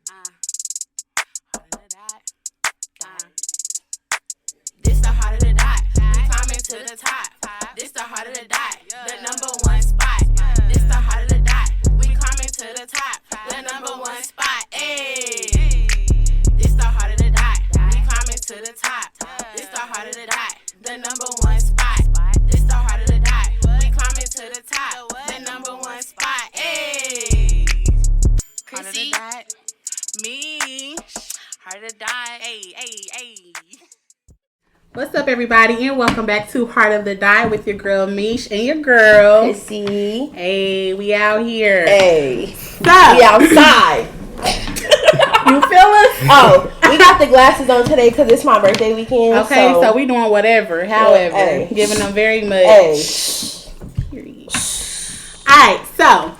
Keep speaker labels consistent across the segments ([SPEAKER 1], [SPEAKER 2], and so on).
[SPEAKER 1] Harder to die. This the harder to die. We climbing to the top. This the harder to die. The number one spot. This the harder to die. We climbing to the top. The number one spot. Ayy. This the harder to die. We climbing to the top. This the harder to die. The number one spot. This the harder to die. We climbing to the top. The number one spot. Ayy. Chrissy. Me. Harder to die. Ayy.
[SPEAKER 2] What's up, everybody, and welcome back to Heart of the Die with your girl Mish and your girl
[SPEAKER 3] Chrissy.
[SPEAKER 2] Hey, we out here.
[SPEAKER 3] Hey,
[SPEAKER 2] So,
[SPEAKER 3] we outside.
[SPEAKER 2] You feel us?
[SPEAKER 3] Oh, we got the glasses on today because it's my birthday weekend.
[SPEAKER 2] Okay, so we doing whatever, however, giving them very much. Period. All right, so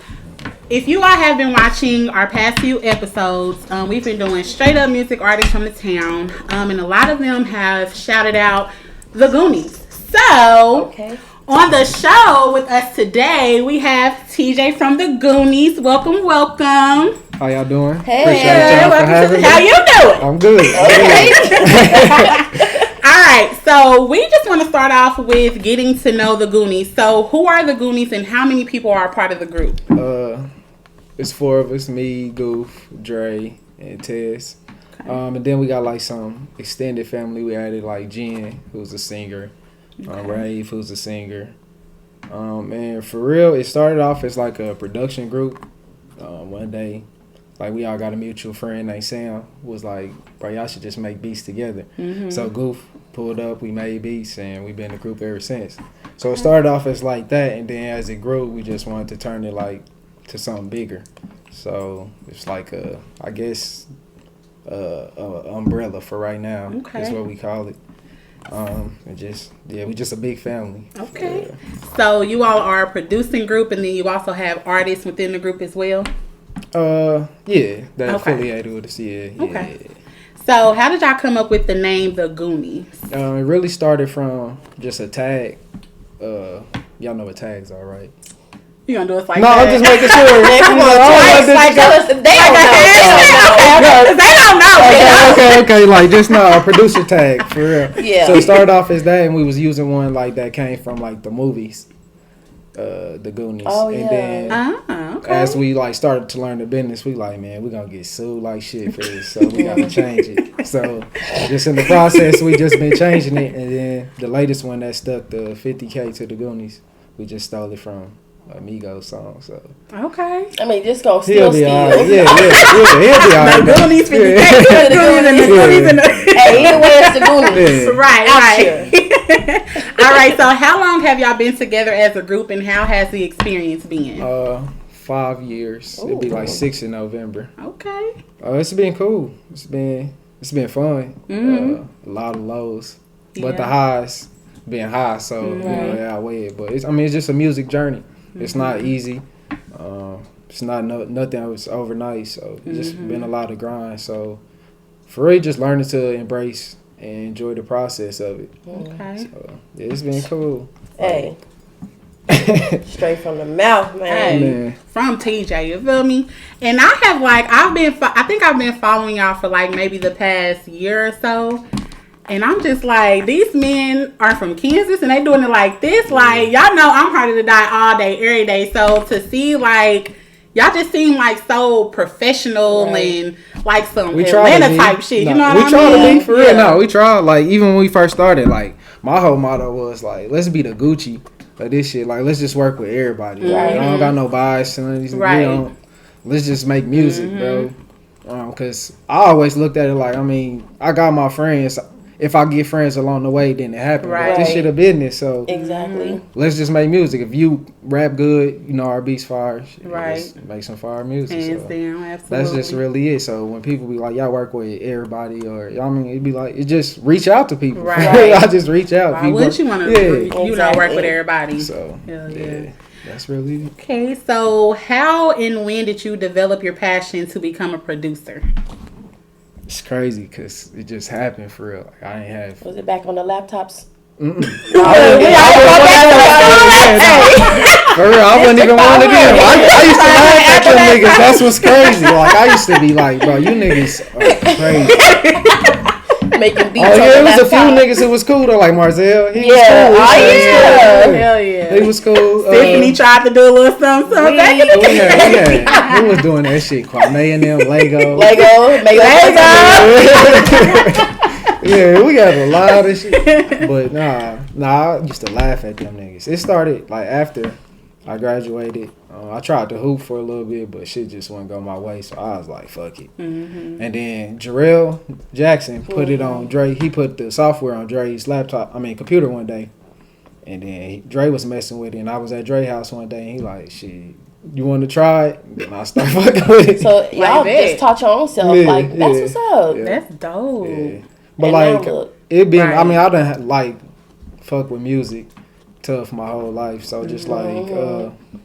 [SPEAKER 2] if you all have been watching our past few episodes, we've been doing straight up music artists from the town, and a lot of them have shouted out the Goonies. So, on the show with us today, we have TJ from the Goonies. Welcome.
[SPEAKER 4] How y'all doing?
[SPEAKER 3] Hey,
[SPEAKER 4] appreciate y'all for having me.
[SPEAKER 2] How you doing?
[SPEAKER 4] I'm good.
[SPEAKER 2] All right, so we just want to start off with getting to know the Goonies. So, who are the Goonies and how many people are a part of the group?
[SPEAKER 4] It's four of us: me, Goof, Dre, and Tess. Okay. And then we got like some extended family. We added like Jen, who's a singer, Rave, who's a singer. And for real, it started off as like a production group. One day, like we all got a mutual friend named Sam, who was like, bro, y'all should just make beats together. Mm-hmm. So Goof pulled up, we made beats, and we've been a group ever since. So it started off as like that, and then as it grew, we just wanted to turn it like to something bigger. So it's like a umbrella for right now. Okay. Is what we call it. And we just a big family.
[SPEAKER 2] Okay. Yeah. So you all are a producing group, and then you also have artists within the group as well?
[SPEAKER 4] Yeah, that affiliated with us, yeah.
[SPEAKER 2] Okay. So how did y'all come up with the name The Goonies?
[SPEAKER 4] It really started from just a tag. Y'all know what tags are, right?
[SPEAKER 2] You gonna do us like
[SPEAKER 4] no,
[SPEAKER 2] that?
[SPEAKER 4] I'm just making sure.
[SPEAKER 3] Come on, tell us if they don't know.
[SPEAKER 4] Okay. Like just a producer tag for real.
[SPEAKER 3] Yeah.
[SPEAKER 4] So it started off as that, and we was using one like that came from like the movies, the Goonies.
[SPEAKER 3] Oh yeah.
[SPEAKER 4] And then as we like started to learn the business, we like, man, we gonna get sued like shit for this, so we gotta change it. So just in the process, we just been changing it, and then the latest one that stuck, the 50K to the Goonies, we just stole it from Amigos song. So
[SPEAKER 3] I mean, just gonna steal.
[SPEAKER 4] Right. Yeah, he'll be alright.
[SPEAKER 2] The Goonies, 50K, the Goonies, and the Goonies, and the
[SPEAKER 3] either way, it's the Goonies.
[SPEAKER 2] Yeah. Right. All right. So, how long have y'all been together as a group, and how has the experience been?
[SPEAKER 4] 5 years. Ooh. It'll be like 6 in November. Okay. It's been cool. It's been fun. Mm-hmm. A lot of lows, but the highs being high. So I weigh it. But it's just a music journey. It's not easy. It's not nothing that was overnight. So it's just been a lot of grind. So for real, just learning to embrace and enjoy the process of it. Okay. So it's been cool.
[SPEAKER 3] Hey. Straight from the mouth, man.
[SPEAKER 2] Hey, from TJ, you feel me? And I think I've been following y'all for like maybe the past year or so. And I'm just like, these men are from Kansas and they doing it like this. Like, y'all know I'm harder to die all day, every day. So to see like, y'all just seem like so professional and like some Atlanta type shit. You know what I mean?
[SPEAKER 4] We try to be for real. No, we try. Like, even when we first started, like, my whole motto was like, let's be the Gucci of this shit. Like, let's just work with everybody. Right. Like, I don't got no bias. Let's just make music, bro. Because I always looked at it like, I got my friends. If I get friends along the way, then it happens. Right. This shit a business, so
[SPEAKER 3] exactly.
[SPEAKER 4] Let's just make music. If you rap good, our beats fire. Right. Make some fire music.
[SPEAKER 2] Hands down, absolutely.
[SPEAKER 4] That's just really it. So when people be like, y'all work with everybody, or it'd be like, it just reach out to people. Right. I just reach out.
[SPEAKER 2] Why wouldn't you want to? Work with everybody.
[SPEAKER 4] So yeah. That's really it.
[SPEAKER 2] Okay, so how and when did you develop your passion to become a producer?
[SPEAKER 4] It's crazy because it just happened for real. Like, I ain't have.
[SPEAKER 3] Was it back on the laptops?
[SPEAKER 4] For real, I wouldn't even want to do it. I used to laugh at them niggas. That's what's crazy. Like, I used to be like, bro, you niggas are crazy.
[SPEAKER 3] Making beats.
[SPEAKER 4] Oh yeah, it was a few niggas who was cool though, like Marzell. He was cool.
[SPEAKER 2] Hell yeah.
[SPEAKER 4] He was cool.
[SPEAKER 2] Tiffany tried to do a little something.
[SPEAKER 4] We was doing that shit. Kwame and them, Lego. Yeah, we got a lot of shit. But nah, I used to laugh at them niggas. It started like after I graduated. I tried to hoop for a little bit, but shit just wouldn't go my way. So I was like, fuck it. Mm-hmm. And then Jarrell Jackson put it on Dre. He put the software on Dre's computer one day. And then Dre was messing with it. And I was at Dre's house one day. And he like, shit, you want to try it? And I started fucking with it.
[SPEAKER 3] So y'all just taught your own self.
[SPEAKER 4] Yeah,
[SPEAKER 3] like, that's what's up.
[SPEAKER 2] Yeah. That's dope.
[SPEAKER 4] Yeah. But like, it been, I mean, I done like fuck with music tough my whole life. So just like,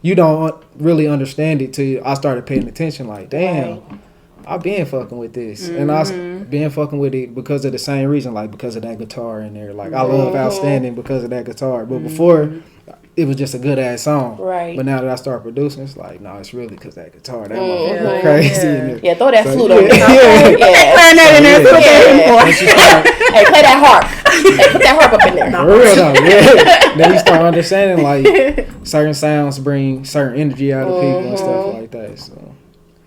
[SPEAKER 4] you don't really understand it till I started paying attention. Like, damn, I've been fucking with this. And I been fucking with it because of the same reason, like because of that guitar in there. Like, I love Outstanding because of that guitar. But before, it was just a good ass song.
[SPEAKER 3] Right.
[SPEAKER 4] But now that I start producing, it's like, no, it's really because that guitar. That motherfucker crazy.
[SPEAKER 3] Yeah, throw that flute on there.
[SPEAKER 2] Playing that in there.
[SPEAKER 3] Hey, play that harp. Hey, put that harp up in there.
[SPEAKER 4] For real though, yeah. Then you start understanding like certain sounds bring certain energy out of people and stuff like that. So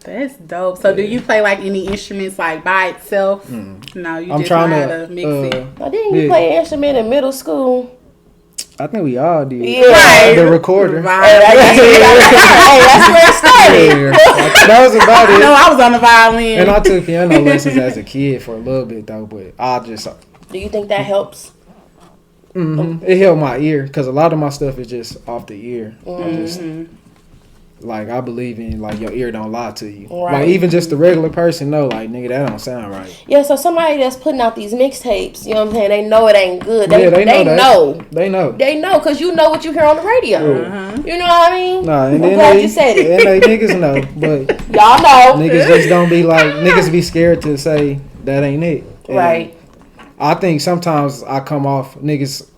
[SPEAKER 2] that's dope. So do you play like any instruments like by itself? No, you just
[SPEAKER 4] trying
[SPEAKER 2] know how to mix it.
[SPEAKER 3] Oh, didn't you play an instrument in middle school?
[SPEAKER 4] I think we all did.
[SPEAKER 3] Yeah. Right.
[SPEAKER 4] The recorder.
[SPEAKER 3] Hey, that's where it started.
[SPEAKER 4] That was about it.
[SPEAKER 2] No, I was on the violin.
[SPEAKER 4] And I took piano lessons as a kid for a little bit though, but I just.
[SPEAKER 3] Do you think that helps?
[SPEAKER 4] It helped my ear because a lot of my stuff is just off the ear. I just like I believe in like your ear don't lie to you.
[SPEAKER 3] Right.
[SPEAKER 4] Like even just the regular person know like nigga that don't sound right.
[SPEAKER 3] Yeah, so somebody that's putting out these mixtapes, you know what I'm saying? They know it ain't good. They
[SPEAKER 4] know.
[SPEAKER 3] They know because you know what you hear on the radio.
[SPEAKER 4] Yeah.
[SPEAKER 3] You know what I mean?
[SPEAKER 4] Nah, and
[SPEAKER 3] I'm
[SPEAKER 4] then
[SPEAKER 3] glad you said it.
[SPEAKER 4] And they niggas know, but
[SPEAKER 3] y'all know.
[SPEAKER 4] Niggas just don't be like niggas be scared to say that ain't it. And
[SPEAKER 3] right.
[SPEAKER 4] I think sometimes I come off niggas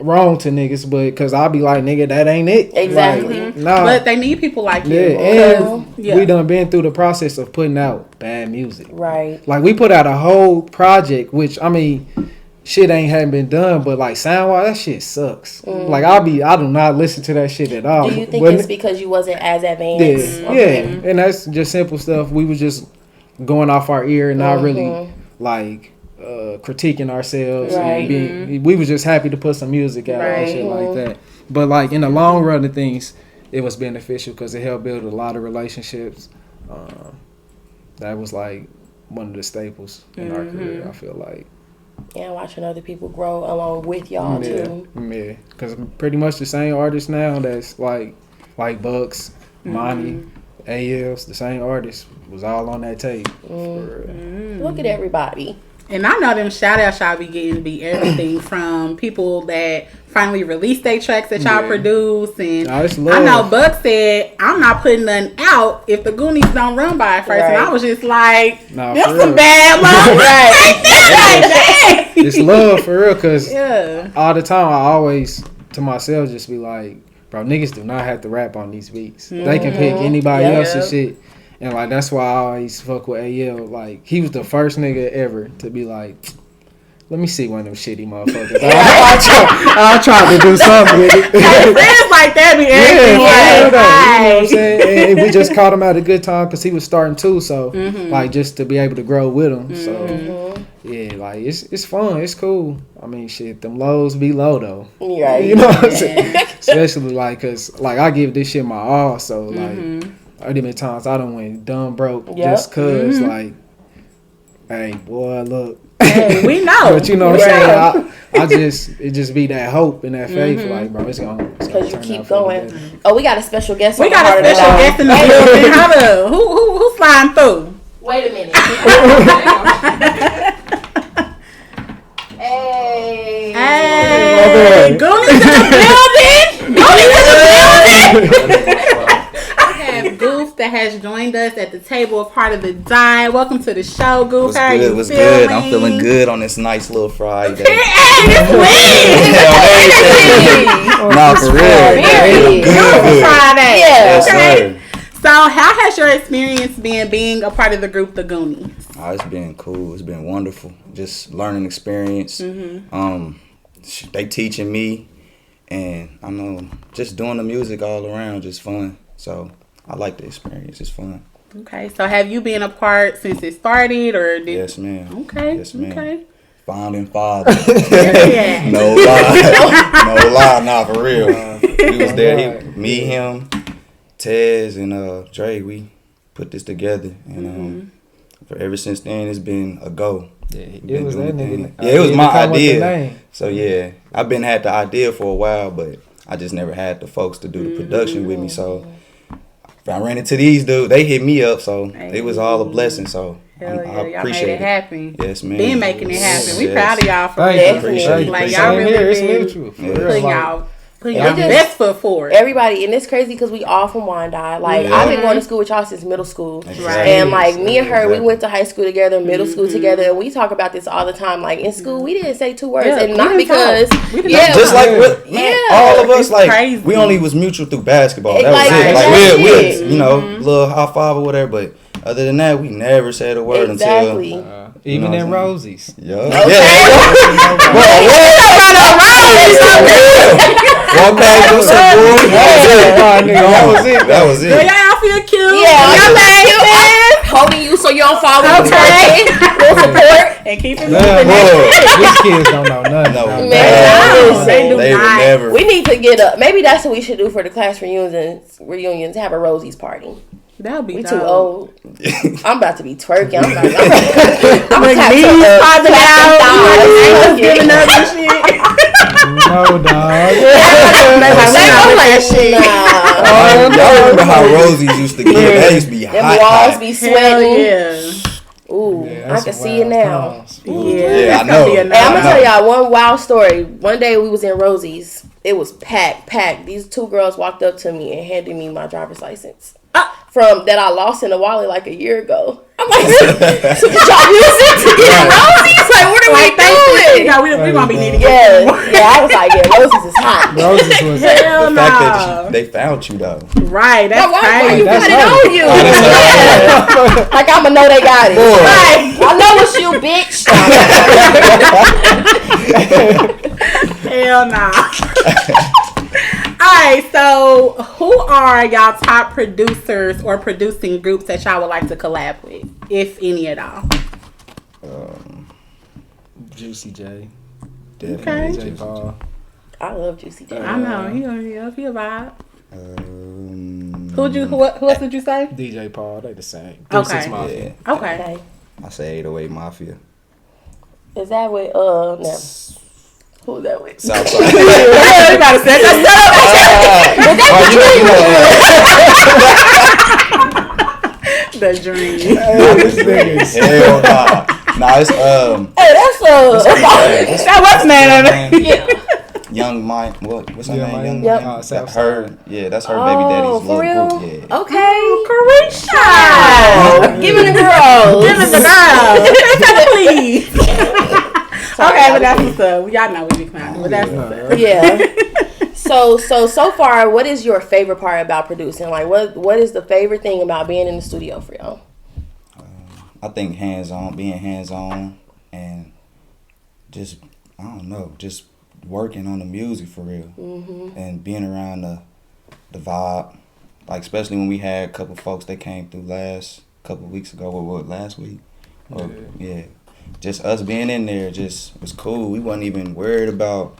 [SPEAKER 4] wrong to niggas, but because I'll be like, nigga, that ain't it.
[SPEAKER 3] Exactly.
[SPEAKER 4] Like, nah.
[SPEAKER 2] But they need people like you.
[SPEAKER 4] And we done been through the process of putting out bad music.
[SPEAKER 3] Right.
[SPEAKER 4] Like we put out a whole project, which I mean, shit hadn't been done, but like sound wise, that shit sucks. Like I do not listen to that shit at all.
[SPEAKER 3] Do you think it's because you wasn't as advanced?
[SPEAKER 4] Yeah, and that's just simple stuff. We was just going off our ear and not really like critiquing ourselves.
[SPEAKER 3] Right.
[SPEAKER 4] And we was just happy to put some music out and shit like that. But like in the long run of things, it was beneficial because it helped build a lot of relationships. That was like one of the staples in our career, I feel like.
[SPEAKER 3] Yeah, watching other people grow along with y'all too.
[SPEAKER 4] Yeah, because pretty much the same artists now that's like Bucks, Monty, ALs, the same artists was all on that tape.
[SPEAKER 3] Look at everybody.
[SPEAKER 2] And I know them shout outs y'all be getting be everything from people that finally released their tracks that y'all produce. And I know Buck said, I'm not putting nothing out if the Goonies don't run by it first. Right. And I was just like, there's some bad love right there.
[SPEAKER 4] It's love for real because all the time I always to myself just be like, bro, niggas do not have to rap on these beats. They can pick anybody else's shit. And like that's why I always fuck with AL. Like he was the first nigga ever to be like, let me see one of them shitty motherfuckers. I'll try to do something with it.
[SPEAKER 2] Friends like that be everything.
[SPEAKER 4] You know what I'm saying? And we just caught him at a good time because he was starting too. So like just to be able to grow with him. So yeah, like it's fun. It's cool. I mean, shit, them lows be low though.
[SPEAKER 3] Right.
[SPEAKER 4] You know what I'm saying? Especially like cause like I give this shit my all. So like. There been times I done went dumb broke just cause like, hey boy, look.
[SPEAKER 2] Hey, we know.
[SPEAKER 4] But you know what I'm saying? It just be that hope and that faith, like bro, it's gonna
[SPEAKER 3] because you keep going. Oh, we got a special guest.
[SPEAKER 2] We got a special guest in the building. How who's flying through?
[SPEAKER 3] Wait a minute.
[SPEAKER 2] Hey, Goonies in the building. Goonies in the building. Goof that has joined us at the table, a part of the Dime. Welcome to the show, Goof.
[SPEAKER 5] What's
[SPEAKER 2] How are you
[SPEAKER 5] good? What's
[SPEAKER 2] feeling?
[SPEAKER 5] good? I'm feeling good on this nice little Friday.
[SPEAKER 2] Hey, it's lit.
[SPEAKER 5] Nah, for real. Good.
[SPEAKER 2] Friday.
[SPEAKER 5] Yes,
[SPEAKER 2] Okay.
[SPEAKER 5] sir.
[SPEAKER 2] So, how has your experience been being a part of the group, the Goonies?
[SPEAKER 5] Oh, it's been cool. It's been wonderful. Just learning experience. They teaching me, and I know just doing the music all around, just fun. So I like the experience. It's fun.
[SPEAKER 2] Okay, so have you been a part since it started, or did?
[SPEAKER 5] Yes, ma'am.
[SPEAKER 2] Okay.
[SPEAKER 5] Yes, ma'am.
[SPEAKER 2] Okay.
[SPEAKER 5] Founding father.
[SPEAKER 2] Yeah.
[SPEAKER 5] No lie. No lie. Nah, for real. We was there. Me, him, Tez, and Dre. We put this together, and for ever since then, it's been a go.
[SPEAKER 4] Yeah, it was that nigga.
[SPEAKER 5] Yeah, it was my idea. So yeah, I've been had the idea for a while, but I just never had the folks to do the production with me. So if I ran into these dudes, they hit me up. So it was all a blessing. So
[SPEAKER 2] Hell yeah,
[SPEAKER 5] I
[SPEAKER 2] y'all
[SPEAKER 5] appreciate
[SPEAKER 2] made it happen.
[SPEAKER 5] Yes, man.
[SPEAKER 2] Been making it happen. We
[SPEAKER 5] Yes.
[SPEAKER 2] proud of y'all for
[SPEAKER 4] Thank
[SPEAKER 2] real.
[SPEAKER 4] you.
[SPEAKER 5] Appreciate it.
[SPEAKER 2] Like
[SPEAKER 5] Appreciate
[SPEAKER 2] y'all
[SPEAKER 5] it.
[SPEAKER 2] really
[SPEAKER 4] It's
[SPEAKER 2] been
[SPEAKER 4] mutual. For real.
[SPEAKER 2] putting
[SPEAKER 4] Like,
[SPEAKER 2] y'all
[SPEAKER 3] And
[SPEAKER 2] your
[SPEAKER 3] just-
[SPEAKER 2] best foot forward.
[SPEAKER 3] Everybody, and it's crazy because we all from Wyandotte. Like,
[SPEAKER 5] Yeah.
[SPEAKER 3] I've been going to school with y'all since middle school.
[SPEAKER 5] Exactly.
[SPEAKER 3] And, like, me and her, we
[SPEAKER 5] Exactly.
[SPEAKER 3] went to high school together, middle school together, and we talk about this all the time. Like, in school, we didn't say two words.
[SPEAKER 2] Yeah,
[SPEAKER 3] and
[SPEAKER 2] we
[SPEAKER 3] not
[SPEAKER 2] didn't
[SPEAKER 3] because,
[SPEAKER 2] talk. We didn't
[SPEAKER 3] yeah,
[SPEAKER 2] talk.
[SPEAKER 5] Just like with
[SPEAKER 3] Yeah.
[SPEAKER 5] all of us,
[SPEAKER 2] It's
[SPEAKER 5] like
[SPEAKER 2] crazy.
[SPEAKER 5] we only was mutual through basketball. That
[SPEAKER 3] Like,
[SPEAKER 5] was it. Like
[SPEAKER 3] that's
[SPEAKER 5] we'll
[SPEAKER 3] it.
[SPEAKER 5] you know, little high five or whatever. But other than that, we never said a word
[SPEAKER 3] exactly.
[SPEAKER 5] until
[SPEAKER 4] even
[SPEAKER 5] You
[SPEAKER 4] in
[SPEAKER 5] know what I'm
[SPEAKER 4] Rosie's.
[SPEAKER 5] yeah. Walk past your support.
[SPEAKER 4] That was it.
[SPEAKER 5] That was
[SPEAKER 2] Girl,
[SPEAKER 5] it.
[SPEAKER 2] y'all feel cute.
[SPEAKER 3] Yeah,
[SPEAKER 2] Y'all
[SPEAKER 3] I'm holding you so you don't fall with
[SPEAKER 2] Okay.
[SPEAKER 3] Full support.
[SPEAKER 2] and keep it
[SPEAKER 4] Nah,
[SPEAKER 2] moving.
[SPEAKER 5] Boy.
[SPEAKER 4] These kids don't know nothing.
[SPEAKER 5] No,
[SPEAKER 4] about
[SPEAKER 3] Man,
[SPEAKER 4] that.
[SPEAKER 2] They do
[SPEAKER 5] they would
[SPEAKER 2] not.
[SPEAKER 5] never.
[SPEAKER 3] We need to get up. Maybe that's what we should do for the class reunions. Have a Rosie's party.
[SPEAKER 2] That would be
[SPEAKER 3] We
[SPEAKER 2] dope.
[SPEAKER 3] too old. I'm about to be twerking. I'm about to
[SPEAKER 2] Like
[SPEAKER 3] tap
[SPEAKER 2] knees
[SPEAKER 3] some,
[SPEAKER 2] popping out,
[SPEAKER 3] thighs.
[SPEAKER 2] like giving up and shit.
[SPEAKER 4] No, dog.
[SPEAKER 5] Y'all remember how Rosies used to get? They used to be
[SPEAKER 3] Them
[SPEAKER 5] hot.
[SPEAKER 3] walls
[SPEAKER 5] hot.
[SPEAKER 3] be
[SPEAKER 2] Hell
[SPEAKER 3] sweating.
[SPEAKER 2] yeah.
[SPEAKER 3] Ooh,
[SPEAKER 4] Yeah,
[SPEAKER 3] I
[SPEAKER 4] that's
[SPEAKER 3] can
[SPEAKER 4] some
[SPEAKER 3] see it
[SPEAKER 4] wild
[SPEAKER 3] now.
[SPEAKER 4] times.
[SPEAKER 2] Yeah,
[SPEAKER 5] Yeah,
[SPEAKER 2] that's
[SPEAKER 5] I
[SPEAKER 2] gonna be
[SPEAKER 5] know.
[SPEAKER 2] a
[SPEAKER 3] Hey, I'm
[SPEAKER 2] no.
[SPEAKER 3] gonna tell y'all one wild story. One day we was in Rosie's. It was packed. These two girls walked up to me and handed me my driver's license. From that I lost in a wallet like a year ago. I'm like, so did y'all use it to get in Rosie's? Like, what are we doing?
[SPEAKER 2] No, we gonna be needing
[SPEAKER 3] Yeah, I was like, yeah, Rosie's is hot.
[SPEAKER 4] Roses was
[SPEAKER 2] Hell
[SPEAKER 5] The
[SPEAKER 2] no.
[SPEAKER 5] fact that they found you though.
[SPEAKER 2] Right, that's
[SPEAKER 3] Why you
[SPEAKER 2] crazy.
[SPEAKER 4] That's
[SPEAKER 3] put it
[SPEAKER 4] her.
[SPEAKER 3] on you? Yeah. Like, I'ma know they got it.
[SPEAKER 5] Boy.
[SPEAKER 3] Right. I know it's you, bitch.
[SPEAKER 2] Hell no. Alright, so who are y'all top producers or producing groups that y'all would like to collab with, if any at all?
[SPEAKER 4] Juicy J.
[SPEAKER 2] Okay.
[SPEAKER 4] J. Paul.
[SPEAKER 3] I love Juicy J.
[SPEAKER 2] I know, he a vibe.
[SPEAKER 5] Who
[SPEAKER 2] Who else did you say?
[SPEAKER 4] DJ Paul. They the same.
[SPEAKER 2] Okay.
[SPEAKER 4] 3-6 Mafia.
[SPEAKER 5] Yeah.
[SPEAKER 2] Okay.
[SPEAKER 3] Okay.
[SPEAKER 5] I say 808 Mafia.
[SPEAKER 3] Is that with, no. Who's that with?
[SPEAKER 5] Southside.
[SPEAKER 2] You gotta set the dream.
[SPEAKER 4] This nigga is
[SPEAKER 5] Hell nah. Nah, it's
[SPEAKER 3] Hey, that's
[SPEAKER 2] What's name?
[SPEAKER 3] yeah.
[SPEAKER 5] Young Mike. What's her
[SPEAKER 4] Young
[SPEAKER 5] name?
[SPEAKER 4] Mike.
[SPEAKER 5] Young
[SPEAKER 3] Yep.
[SPEAKER 5] Mike.
[SPEAKER 4] Southside.
[SPEAKER 5] Her. Yeah, that's her baby daddy's
[SPEAKER 3] for real?
[SPEAKER 5] little group. Yeah.
[SPEAKER 3] Okay.
[SPEAKER 2] Carisha.
[SPEAKER 3] Give it a girl.
[SPEAKER 2] Give it the girl. Please. Okay, but that's what's up. Y'all know we be clowning, but that's what's up.
[SPEAKER 3] Yeah. So far, what is your favorite part about producing? Like, what is the favorite thing about being in the studio for y'all?
[SPEAKER 5] I think being hands on, and just I don't know, just working on the music for real, and being around the vibe, like especially when we had a couple folks that came through couple weeks ago. What last week? Yeah. Just us being in there just was cool. We wasn't even worried about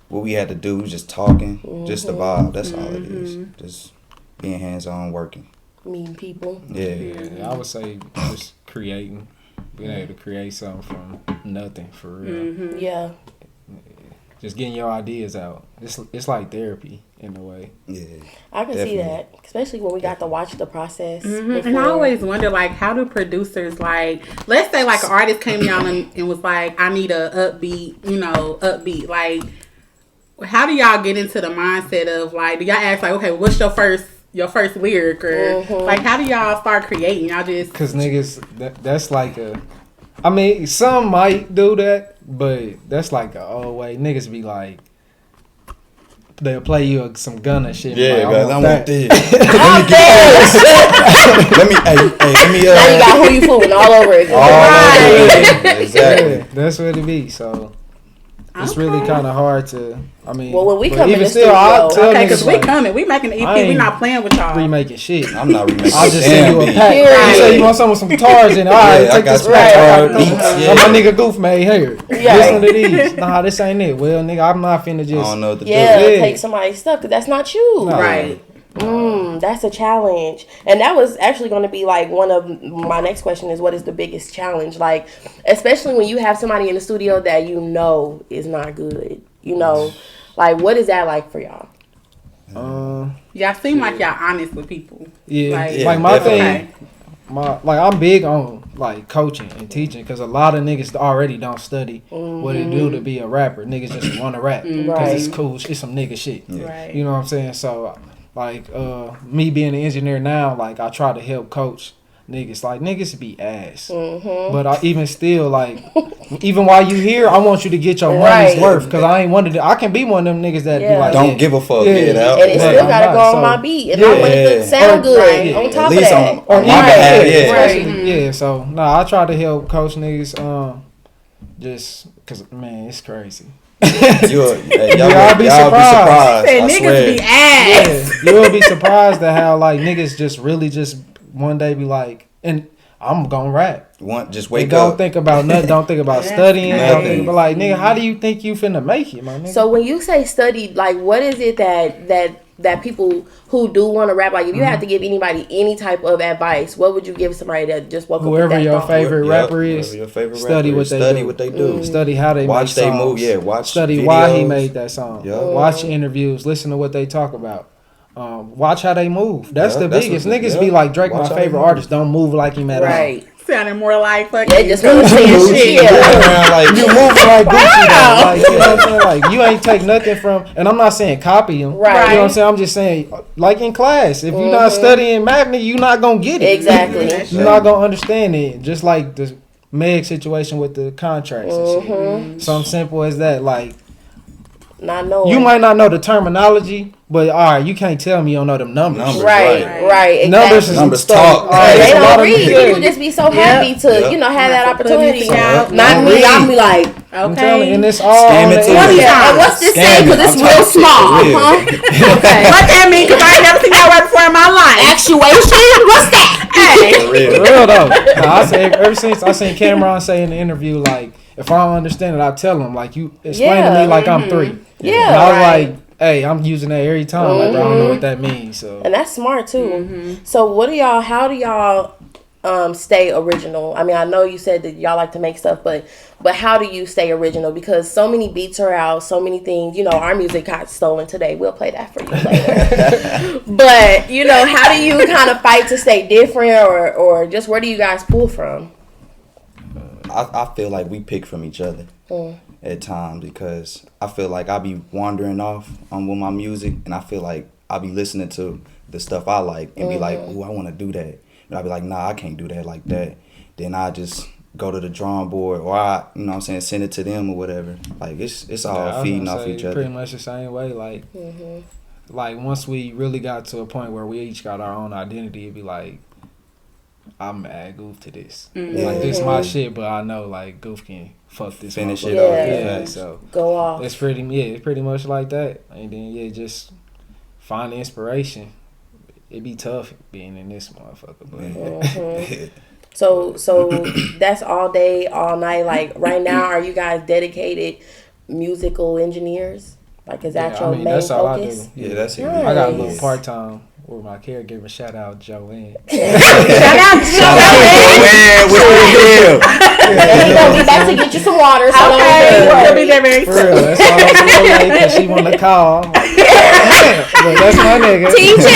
[SPEAKER 5] what we had to do. We was just talking, just the vibe. That's all it is. Just being hands on, working.
[SPEAKER 3] Meeting people.
[SPEAKER 5] Yeah.
[SPEAKER 4] Yeah, I would say just creating, being able to create something from nothing for real.
[SPEAKER 3] Yeah.
[SPEAKER 4] Just getting your ideas out. It's like therapy in a way.
[SPEAKER 5] Yeah.
[SPEAKER 3] I can see
[SPEAKER 5] Definitely.
[SPEAKER 3] that, especially when we got to watch the process.
[SPEAKER 2] And I
[SPEAKER 3] before.
[SPEAKER 2] always wonder, like, how do producers, like, let's say, like, an artist came down and was like, I need a upbeat. Like, how do y'all get into the mindset of, like, do y'all ask, like, okay, what's your first your first lyric, or like how do y'all start creating? Y'all just
[SPEAKER 4] cause niggas that's like a. I mean, some might do that, but that's like a old way. Niggas be like, they'll play you some Gunna shit.
[SPEAKER 5] Yeah,
[SPEAKER 4] like,
[SPEAKER 5] I want this. Let me
[SPEAKER 3] Now you got Who You Fooling all over again.
[SPEAKER 5] Right. Exactly.
[SPEAKER 4] Yeah, that's what it be. So it's really kind of hard to. I mean,
[SPEAKER 3] well, when we
[SPEAKER 4] but
[SPEAKER 3] come in
[SPEAKER 4] even
[SPEAKER 3] the
[SPEAKER 4] still, I'll
[SPEAKER 3] studio,
[SPEAKER 4] tell
[SPEAKER 2] okay,
[SPEAKER 4] niggas
[SPEAKER 2] because we
[SPEAKER 4] like,
[SPEAKER 2] coming, we making the EP,
[SPEAKER 4] I
[SPEAKER 2] we
[SPEAKER 4] ain't
[SPEAKER 2] not playing with y'all.
[SPEAKER 4] remaking shit.
[SPEAKER 5] I'm not remaking.
[SPEAKER 4] I'll just send you a
[SPEAKER 5] beat.
[SPEAKER 4] pack.
[SPEAKER 3] Period.
[SPEAKER 4] You say you want something with some guitars in it. All right,
[SPEAKER 5] Yeah, I
[SPEAKER 4] take
[SPEAKER 5] got
[SPEAKER 4] this
[SPEAKER 5] some
[SPEAKER 4] pack.
[SPEAKER 5] guitar
[SPEAKER 4] Right.
[SPEAKER 5] beats, yeah.
[SPEAKER 4] My nigga Goof made here.
[SPEAKER 3] Yeah.
[SPEAKER 4] Listen to these. Nah, this ain't it. Well, nigga, I'm not finna
[SPEAKER 5] I
[SPEAKER 4] just.
[SPEAKER 5] don't know what to do.
[SPEAKER 3] yeah,
[SPEAKER 4] Yeah.
[SPEAKER 3] take somebody's stuff because that's not you.
[SPEAKER 4] Nah.
[SPEAKER 2] Right.
[SPEAKER 3] That's a challenge. And that was actually going to be like one of my next question is what is the biggest challenge? Like, especially when you have somebody in the studio that you know is not good. You know, like what is that like for y'all?
[SPEAKER 2] Y'all seem like y'all honest with people.
[SPEAKER 4] Yeah,
[SPEAKER 5] Yeah,
[SPEAKER 4] like my
[SPEAKER 5] definitely.
[SPEAKER 4] thing, I'm big on like coaching and teaching because a lot of niggas already don't study what it do to be a rapper. Niggas just want to rap because it's cool. It's some nigga shit.
[SPEAKER 2] Right.
[SPEAKER 4] You know what I'm saying? So like me being an engineer now, like I try to help coach niggas. Like niggas be ass, but I even still like even while you here, I want you to get your money's
[SPEAKER 3] Right.
[SPEAKER 4] worth because I ain't one of the, I can be one of them niggas that be
[SPEAKER 3] Yeah.
[SPEAKER 4] like
[SPEAKER 5] Don't give a fuck.
[SPEAKER 4] Yeah.
[SPEAKER 5] Yeah, that,
[SPEAKER 3] And it
[SPEAKER 4] But
[SPEAKER 3] still
[SPEAKER 4] I'm
[SPEAKER 3] got to
[SPEAKER 4] not,
[SPEAKER 3] go on
[SPEAKER 4] so-
[SPEAKER 3] my beat. And
[SPEAKER 4] Yeah.
[SPEAKER 3] I want it to sound good
[SPEAKER 2] Right.
[SPEAKER 3] on top
[SPEAKER 5] at
[SPEAKER 3] of
[SPEAKER 5] least
[SPEAKER 3] that.
[SPEAKER 5] on
[SPEAKER 4] Or
[SPEAKER 5] my
[SPEAKER 4] even
[SPEAKER 5] behalf.
[SPEAKER 4] yeah,
[SPEAKER 5] Yeah.
[SPEAKER 4] especially, yeah. So I try to help coach niggas, just cause man, it's crazy.
[SPEAKER 5] Y'all
[SPEAKER 4] be surprised.
[SPEAKER 2] Said
[SPEAKER 5] I
[SPEAKER 2] niggas
[SPEAKER 5] swear.
[SPEAKER 2] be ass.
[SPEAKER 4] Yeah, you'll be surprised at how like niggas just really just one day be like, and I'm gonna rap.
[SPEAKER 5] Just
[SPEAKER 4] They
[SPEAKER 5] wake
[SPEAKER 4] don't
[SPEAKER 5] up.
[SPEAKER 4] think about nothing. Don't think about
[SPEAKER 2] That's
[SPEAKER 4] studying. Don't
[SPEAKER 5] crazy.
[SPEAKER 4] think about like nigga, how do you think you finna make it, my nigga?
[SPEAKER 3] So when you say study, like what is it that people who do want to rap, like if you had to give anybody any type of advice, what would you give somebody that just woke up with
[SPEAKER 4] Whoever
[SPEAKER 3] that
[SPEAKER 4] your
[SPEAKER 3] thought?
[SPEAKER 4] favorite
[SPEAKER 5] Yep,
[SPEAKER 4] rapper is,
[SPEAKER 5] whoever your favorite
[SPEAKER 4] study
[SPEAKER 5] rapper
[SPEAKER 4] what
[SPEAKER 5] is,
[SPEAKER 4] they
[SPEAKER 5] study
[SPEAKER 4] do.
[SPEAKER 5] what they do.
[SPEAKER 4] Study how they
[SPEAKER 5] Watch
[SPEAKER 4] make
[SPEAKER 5] they
[SPEAKER 4] songs.
[SPEAKER 5] move. Yeah, watch
[SPEAKER 4] Study why he
[SPEAKER 5] videos.
[SPEAKER 4] made that song.
[SPEAKER 5] Yeah.
[SPEAKER 4] Watch interviews. Listen to what they talk about. Watch how they move. That's
[SPEAKER 5] Yeah,
[SPEAKER 4] the
[SPEAKER 5] that's
[SPEAKER 4] biggest.
[SPEAKER 5] what-
[SPEAKER 4] Niggas
[SPEAKER 5] yeah.
[SPEAKER 4] be like Drake,
[SPEAKER 5] Watch
[SPEAKER 4] my
[SPEAKER 5] how they
[SPEAKER 4] favorite
[SPEAKER 5] move.
[SPEAKER 4] artist. Don't move like him at all.
[SPEAKER 3] Right.
[SPEAKER 2] Sounding more like fucking.
[SPEAKER 3] They just gonna say shit.
[SPEAKER 5] Yeah.
[SPEAKER 3] Yeah.
[SPEAKER 5] Like,
[SPEAKER 4] You moving like Gucci though. Like, you know what I'm saying? Like, you ain't take nothing from, and I'm not saying copy him.
[SPEAKER 3] Right.
[SPEAKER 4] You know what I'm saying? I'm just saying, like in class, if you're not studying magnet, you're not gonna get it.
[SPEAKER 3] Exactly.
[SPEAKER 4] You're not gonna understand it. Just like the Meg situation with the contracts and shit. Something simple as that. Like,
[SPEAKER 3] Not knowing.
[SPEAKER 4] you might not know the terminology, but all right, you can't tell me you don't know them numbers.
[SPEAKER 5] Numbers.
[SPEAKER 3] Right.
[SPEAKER 5] Right.
[SPEAKER 3] Exactly.
[SPEAKER 5] Numbers
[SPEAKER 4] stuff.
[SPEAKER 5] talk.
[SPEAKER 4] All right,
[SPEAKER 3] They
[SPEAKER 4] it's a lot
[SPEAKER 3] don't
[SPEAKER 4] of
[SPEAKER 3] read.
[SPEAKER 4] niggas-
[SPEAKER 3] People just be so happy to,
[SPEAKER 5] Yep.
[SPEAKER 3] you know, have that
[SPEAKER 2] Not to put
[SPEAKER 3] opportunity.
[SPEAKER 2] anything out.
[SPEAKER 3] Not
[SPEAKER 5] Don't
[SPEAKER 3] me.
[SPEAKER 5] read.
[SPEAKER 3] I'll be like,
[SPEAKER 4] I'm telling you, and
[SPEAKER 2] Okay.
[SPEAKER 4] it's all
[SPEAKER 5] Scam
[SPEAKER 4] on
[SPEAKER 5] it
[SPEAKER 4] the
[SPEAKER 5] to
[SPEAKER 4] internet.
[SPEAKER 5] you.
[SPEAKER 3] yeah, and what's this
[SPEAKER 5] Scam
[SPEAKER 3] saying? Because
[SPEAKER 5] it.
[SPEAKER 3] it's
[SPEAKER 5] I'm
[SPEAKER 3] real
[SPEAKER 5] talking
[SPEAKER 3] small.
[SPEAKER 5] shit.
[SPEAKER 3] Huh?
[SPEAKER 2] Okay. What that mean? Because I ain't never seen y'all right before in my life.
[SPEAKER 3] Actuation? What's that?
[SPEAKER 2] Hey.
[SPEAKER 5] For real.
[SPEAKER 4] For real though. Nah, I say ever since I seen Cameron say in the interview, like if I don't understand it, I tell him like you explain to
[SPEAKER 3] Yeah.
[SPEAKER 4] me like I'm 3.
[SPEAKER 3] Yeah,
[SPEAKER 4] And I was
[SPEAKER 3] right.
[SPEAKER 4] like, hey, I'm using that every time. Like I don't know what that means. So
[SPEAKER 3] And that's smart too. So how do y'all stay original? I mean, I know you said that y'all like to make stuff, but how do you stay original? Because so many beats are out, so many things. You know, our music got stolen today. We'll play that for you later. But you know, how do you kind of fight to stay different, or just where do you guys pull from?
[SPEAKER 5] I feel like we pick from each other at times because I feel like I be wandering off with my music, and I feel like I be listening to the stuff I like and be like, "Ooh, I want to do that," and I be like, "Nah, I can't do that like that." Then I just go to the drawing board, or I, you know what I'm saying, send it to them or whatever. Like it's all
[SPEAKER 4] yeah, I was
[SPEAKER 5] feeding
[SPEAKER 4] gonna
[SPEAKER 5] off
[SPEAKER 4] say
[SPEAKER 5] each other.
[SPEAKER 4] pretty much the same way. Like, like once we really got to a point where we each got our own identity, it'd be like, I'm add Goof to this. Like this my shit, but I know like Goof can fuck this
[SPEAKER 5] Finish
[SPEAKER 4] motherfucker
[SPEAKER 5] it
[SPEAKER 3] off,
[SPEAKER 4] up.
[SPEAKER 3] yeah.
[SPEAKER 4] Yeah, so
[SPEAKER 3] Go off.
[SPEAKER 4] it's pretty much like that. And then just find the inspiration. It'd be tough being in this motherfucker, but
[SPEAKER 3] So that's all day, all night. Like right now, are you guys dedicated musical engineers? Like is that your main
[SPEAKER 4] that's all
[SPEAKER 3] focus?
[SPEAKER 4] I do.
[SPEAKER 5] Yeah, that's it.
[SPEAKER 3] Nice.
[SPEAKER 4] I got a little part time with my caregiver. Shout out Joanne.
[SPEAKER 2] Shout out to
[SPEAKER 5] Man, with the deal.
[SPEAKER 3] And we gonna be back to get you some water. So
[SPEAKER 2] Okay.
[SPEAKER 3] don't
[SPEAKER 2] We'll
[SPEAKER 3] worry.
[SPEAKER 2] be there very
[SPEAKER 4] For
[SPEAKER 2] soon.
[SPEAKER 4] real, that's all I'm doing because she want to call. I'm like, but that's my nigga.
[SPEAKER 3] TJ.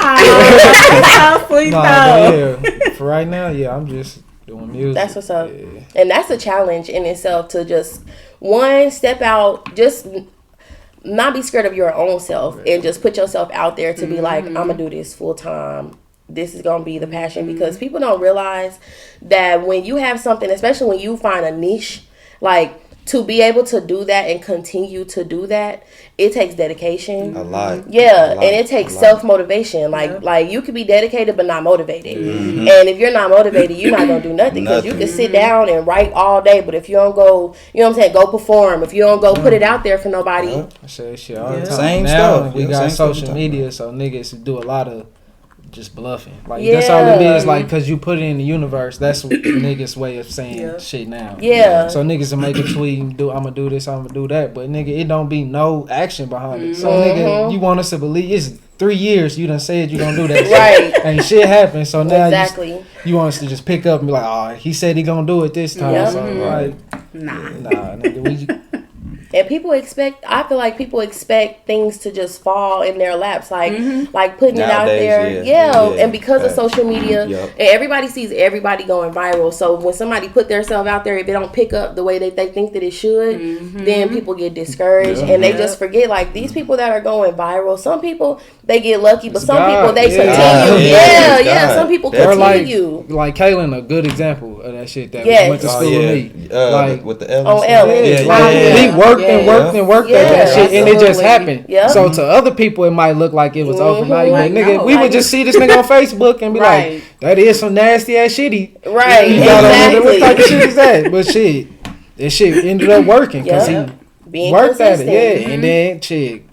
[SPEAKER 2] Oh, so sweet
[SPEAKER 4] Nah,
[SPEAKER 2] though.
[SPEAKER 4] but yeah, for right now, yeah, I'm just doing music.
[SPEAKER 3] That's what's up.
[SPEAKER 4] Yeah.
[SPEAKER 3] And that's a challenge in itself to just one step out. Just not be scared of your own self and just put yourself out there to be like, I'm gonna do this full time. This is gonna be the passion, because people don't realize that when you have something, especially when you find a niche, like to be able to do that and continue to do that, it takes dedication.
[SPEAKER 5] A lot.
[SPEAKER 3] Yeah, and it takes self-motivation. Like you could be dedicated but not motivated. And if you're not motivated, you're not going to do nothing. Because you can sit down and write all day, but if you don't go, you know what I'm saying, go perform. If you don't go put it out there for nobody.
[SPEAKER 4] I say shit all the time.
[SPEAKER 5] Same
[SPEAKER 4] now
[SPEAKER 5] stuff.
[SPEAKER 4] we
[SPEAKER 5] Yeah,
[SPEAKER 4] got
[SPEAKER 5] same stuff
[SPEAKER 4] social
[SPEAKER 5] we
[SPEAKER 4] media, so niggas do a lot of just bluffing. Like that's all it is. Like, cause you put it in the universe. That's niggas' way of saying shit now.
[SPEAKER 3] Yeah.
[SPEAKER 4] So niggas will make a tweet and I'm gonna do this, I'm gonna do that, but nigga, it don't be no action behind it. So nigga, you want us to believe it's 3 years you done said you gonna do that.
[SPEAKER 3] Right.
[SPEAKER 4] And shit happened. So now
[SPEAKER 3] Exactly.
[SPEAKER 4] you want us to just pick up and be like, oh, he said he gonna do it this time. So like,
[SPEAKER 2] Nah,
[SPEAKER 4] nigga,
[SPEAKER 3] And people expect, I feel like people expect things to just fall in their laps, like putting it out
[SPEAKER 5] Nowadays,
[SPEAKER 3] there.
[SPEAKER 5] yeah.
[SPEAKER 3] And because of social media, and everybody sees everybody going viral. So when somebody put themselves out there, if it don't pick up the way that they think that it should, then people get discouraged and they just forget, like, these people that are going viral, some people, they get lucky, but some people, they continue. Yeah. Some people continue.
[SPEAKER 4] Like Kaylin, a good example of that shit that went to school with me.
[SPEAKER 5] Like with the Ellen.
[SPEAKER 3] On Ellen.
[SPEAKER 4] He worked and worked at that shit, and it just happened.
[SPEAKER 3] Yep.
[SPEAKER 4] So to other people, it might look like it was overnight, but nigga, we would just see this nigga on Facebook and be like, that is some nasty ass shitty.
[SPEAKER 3] Right,
[SPEAKER 4] exactly. What type of shit is that? But shit, this shit ended up working because he worked at it. Yeah, and then shit,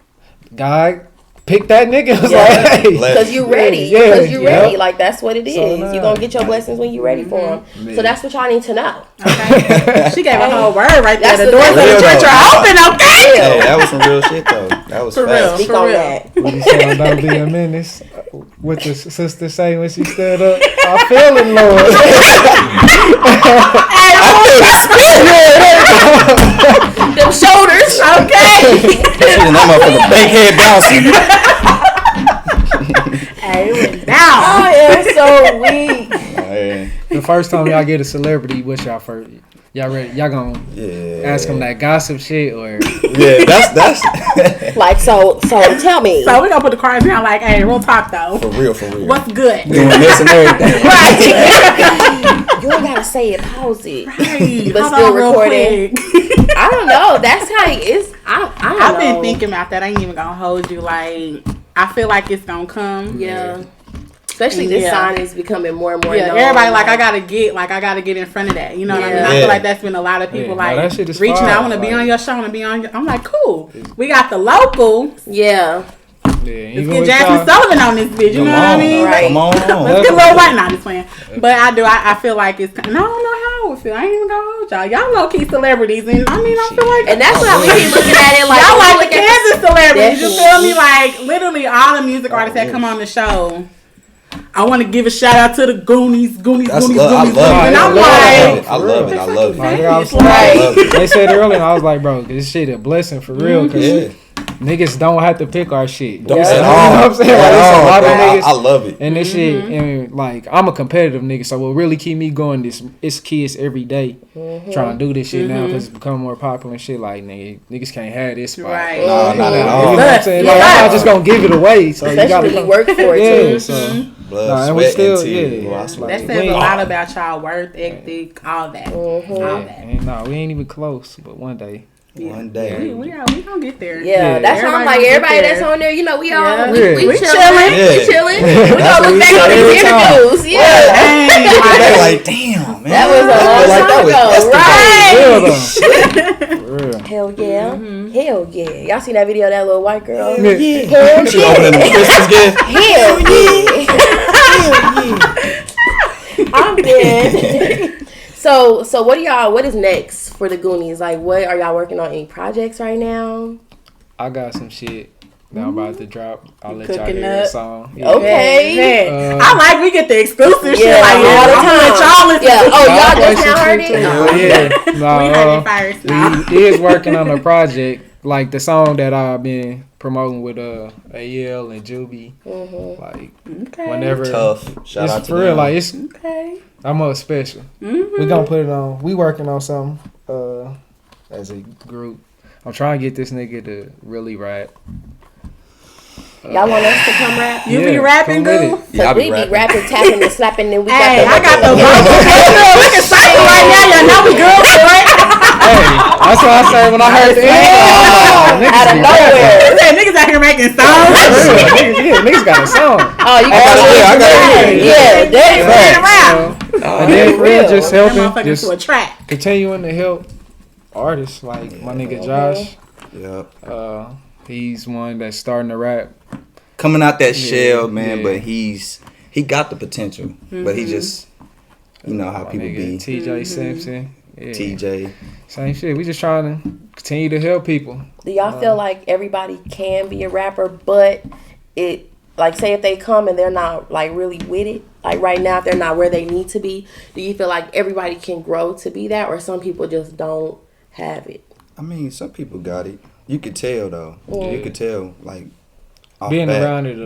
[SPEAKER 4] guy pick that nigga. Was like, hey,
[SPEAKER 3] because you ready. Because you ready. Like, that's what it is. So, you're gonna get your blessings when you're ready for them. So that's what y'all need to know.
[SPEAKER 2] Okay. She gave a whole word right there. The doors of the church are open. Okay.
[SPEAKER 5] Hey, that was some real shit though. That was
[SPEAKER 2] for real.
[SPEAKER 3] Speak on that.
[SPEAKER 4] What you saying about be a menace? What the sister say when she stood up? I feel it, Lord.
[SPEAKER 3] Them shoulders. Okay.
[SPEAKER 5] That motherfucker bankhead bouncing.
[SPEAKER 2] Hey, it went down.
[SPEAKER 3] I am so weak.
[SPEAKER 4] The first time y'all get a celebrity, what's y'all first? Y'all ready? Y'all gonna ask them that gossip shit or?
[SPEAKER 5] Yeah, that's
[SPEAKER 3] like so. Tell me.
[SPEAKER 2] So we gonna put the cards down. Like, hey, real talk though.
[SPEAKER 5] For real.
[SPEAKER 2] What's good?
[SPEAKER 5] Doing this and everything.
[SPEAKER 3] Right. You ain't gotta say it. Pause it.
[SPEAKER 2] Right.
[SPEAKER 3] But still recording. I don't know. That's how it is.
[SPEAKER 2] I've been thinking about that. I ain't even gonna hold you. Like, I feel like it's gonna come.
[SPEAKER 3] Yeah. Especially this sign is becoming more and more.
[SPEAKER 2] Yeah,
[SPEAKER 3] known.
[SPEAKER 2] everybody like I gotta get in front of that. You know what I mean? I feel like that's been a lot of people like reaching out. I want to be on your show. I want to be on. I'm like, cool. We got the locals.
[SPEAKER 3] Yeah.
[SPEAKER 2] Let's get Jasmine Sullivan on this bitch. You know what I mean?
[SPEAKER 3] Right.
[SPEAKER 5] Come on.
[SPEAKER 2] Let's get Lil White. Not just playing. But I feel like it's. No, I don't know how I would feel. I ain't even gonna hold y'all. Y'all low key celebrities, and I mean, I feel like.
[SPEAKER 3] And that's why we keep looking at it like
[SPEAKER 2] y'all like the Kansas celebrities. You feel me? Like literally all the music artists that come on the show. I want to give a shout out to the Goonies. And I'm like,
[SPEAKER 5] I love it.
[SPEAKER 4] They said earlier, I was like, bro, this shit a blessing for real. Because niggas don't have to pick our shit.
[SPEAKER 5] Don't
[SPEAKER 4] you
[SPEAKER 5] say
[SPEAKER 4] know what I'm saying?
[SPEAKER 5] I love it.
[SPEAKER 4] And this shit, and like, I'm a competitive nigga, so what really keep me going is kids every day trying to do this shit now because it's becoming more popular and shit. Like, niggas can't have this spot.
[SPEAKER 2] Right.
[SPEAKER 5] No, not at all.
[SPEAKER 4] You know what I'm saying? Like, I'm not just gonna give it away. So
[SPEAKER 3] especially
[SPEAKER 4] you gotta
[SPEAKER 3] when you work for it too.
[SPEAKER 4] So.
[SPEAKER 5] Blood,
[SPEAKER 4] and we still,
[SPEAKER 2] that says a lot about y'all worth ethic, all that. All that.
[SPEAKER 4] And we ain't even close, but one day.
[SPEAKER 5] One day.
[SPEAKER 2] We gonna get there.
[SPEAKER 3] Yeah, that's why I'm like, everybody that's on there, you know, we all we chilling. We chilling. We gonna look back on these interviews.
[SPEAKER 5] They're like, damn, man.
[SPEAKER 3] That was a long time ago.
[SPEAKER 4] Right.
[SPEAKER 3] Hell yeah. Hell yeah. Y'all seen that video of that little white girl?
[SPEAKER 2] Hell yeah.
[SPEAKER 3] Hell
[SPEAKER 5] She opening the Christmas gift.
[SPEAKER 3] Hell yeah. I'm dead. So what is next for the Goonies? Like, what are y'all working on? Any projects right now?
[SPEAKER 4] I got some shit that I'm about to drop. I'll let y'all
[SPEAKER 2] Cooking
[SPEAKER 4] hear
[SPEAKER 2] up.
[SPEAKER 4] the song. Yeah.
[SPEAKER 3] Okay.
[SPEAKER 2] I like we get the exclusive shit
[SPEAKER 3] Yeah,
[SPEAKER 2] like
[SPEAKER 3] all the
[SPEAKER 2] that. I'm gonna let y'all listen.
[SPEAKER 3] Yeah. Oh, y'all
[SPEAKER 4] play
[SPEAKER 3] just
[SPEAKER 4] some
[SPEAKER 3] now heard
[SPEAKER 4] shit
[SPEAKER 3] it?
[SPEAKER 4] too. Yeah.
[SPEAKER 2] We heard it first now.
[SPEAKER 4] He is working on a project, like the song that I've been promoting with AL and Juby. Like whenever
[SPEAKER 5] Tough. Shout out to
[SPEAKER 4] for real.
[SPEAKER 5] them.
[SPEAKER 4] Like it's I'm special.
[SPEAKER 2] Mm-hmm.
[SPEAKER 4] We gonna put it on. We working on something as a group. I'm trying to get this nigga to really rap.
[SPEAKER 3] Y'all want us to come rap?
[SPEAKER 2] You be rapping, Goof?
[SPEAKER 5] Yeah, I
[SPEAKER 3] We be rapping, tapping, and slapping, and we
[SPEAKER 2] Hey, I got the
[SPEAKER 3] vocals.
[SPEAKER 2] we can cycle right now. Y'all know we girls, right?
[SPEAKER 4] Hey, that's what I said when I heard the intro.
[SPEAKER 3] Out of nowhere.
[SPEAKER 2] They said niggas out here making songs.
[SPEAKER 4] Niggas got a song.
[SPEAKER 3] Oh, you got
[SPEAKER 5] I got it.
[SPEAKER 3] Yeah,
[SPEAKER 2] They
[SPEAKER 3] that's
[SPEAKER 2] rap.
[SPEAKER 4] And then we're just
[SPEAKER 2] That
[SPEAKER 4] helping,
[SPEAKER 2] motherfucker
[SPEAKER 4] just
[SPEAKER 2] to a track.
[SPEAKER 4] continuing to help artists like my nigga Josh.
[SPEAKER 5] Yep.
[SPEAKER 4] He's one that's starting to rap.
[SPEAKER 5] Coming out that shell, man,
[SPEAKER 4] yeah.
[SPEAKER 5] but he got the potential. But he just, you know how
[SPEAKER 4] My
[SPEAKER 5] people
[SPEAKER 4] nigga
[SPEAKER 5] be.
[SPEAKER 4] TJ Simpson. Yeah.
[SPEAKER 5] TJ.
[SPEAKER 4] Same shit. We just trying to continue to help people.
[SPEAKER 3] Do y'all feel like everybody can be a rapper, but it, like, say if they come and they're not like really with it, like right now if they're not where they need to be, do you feel like everybody can grow to be that, or some people just don't have it?
[SPEAKER 5] I mean, some people got it. You could tell though. You could tell like off
[SPEAKER 4] Being
[SPEAKER 5] bat.
[SPEAKER 4] around it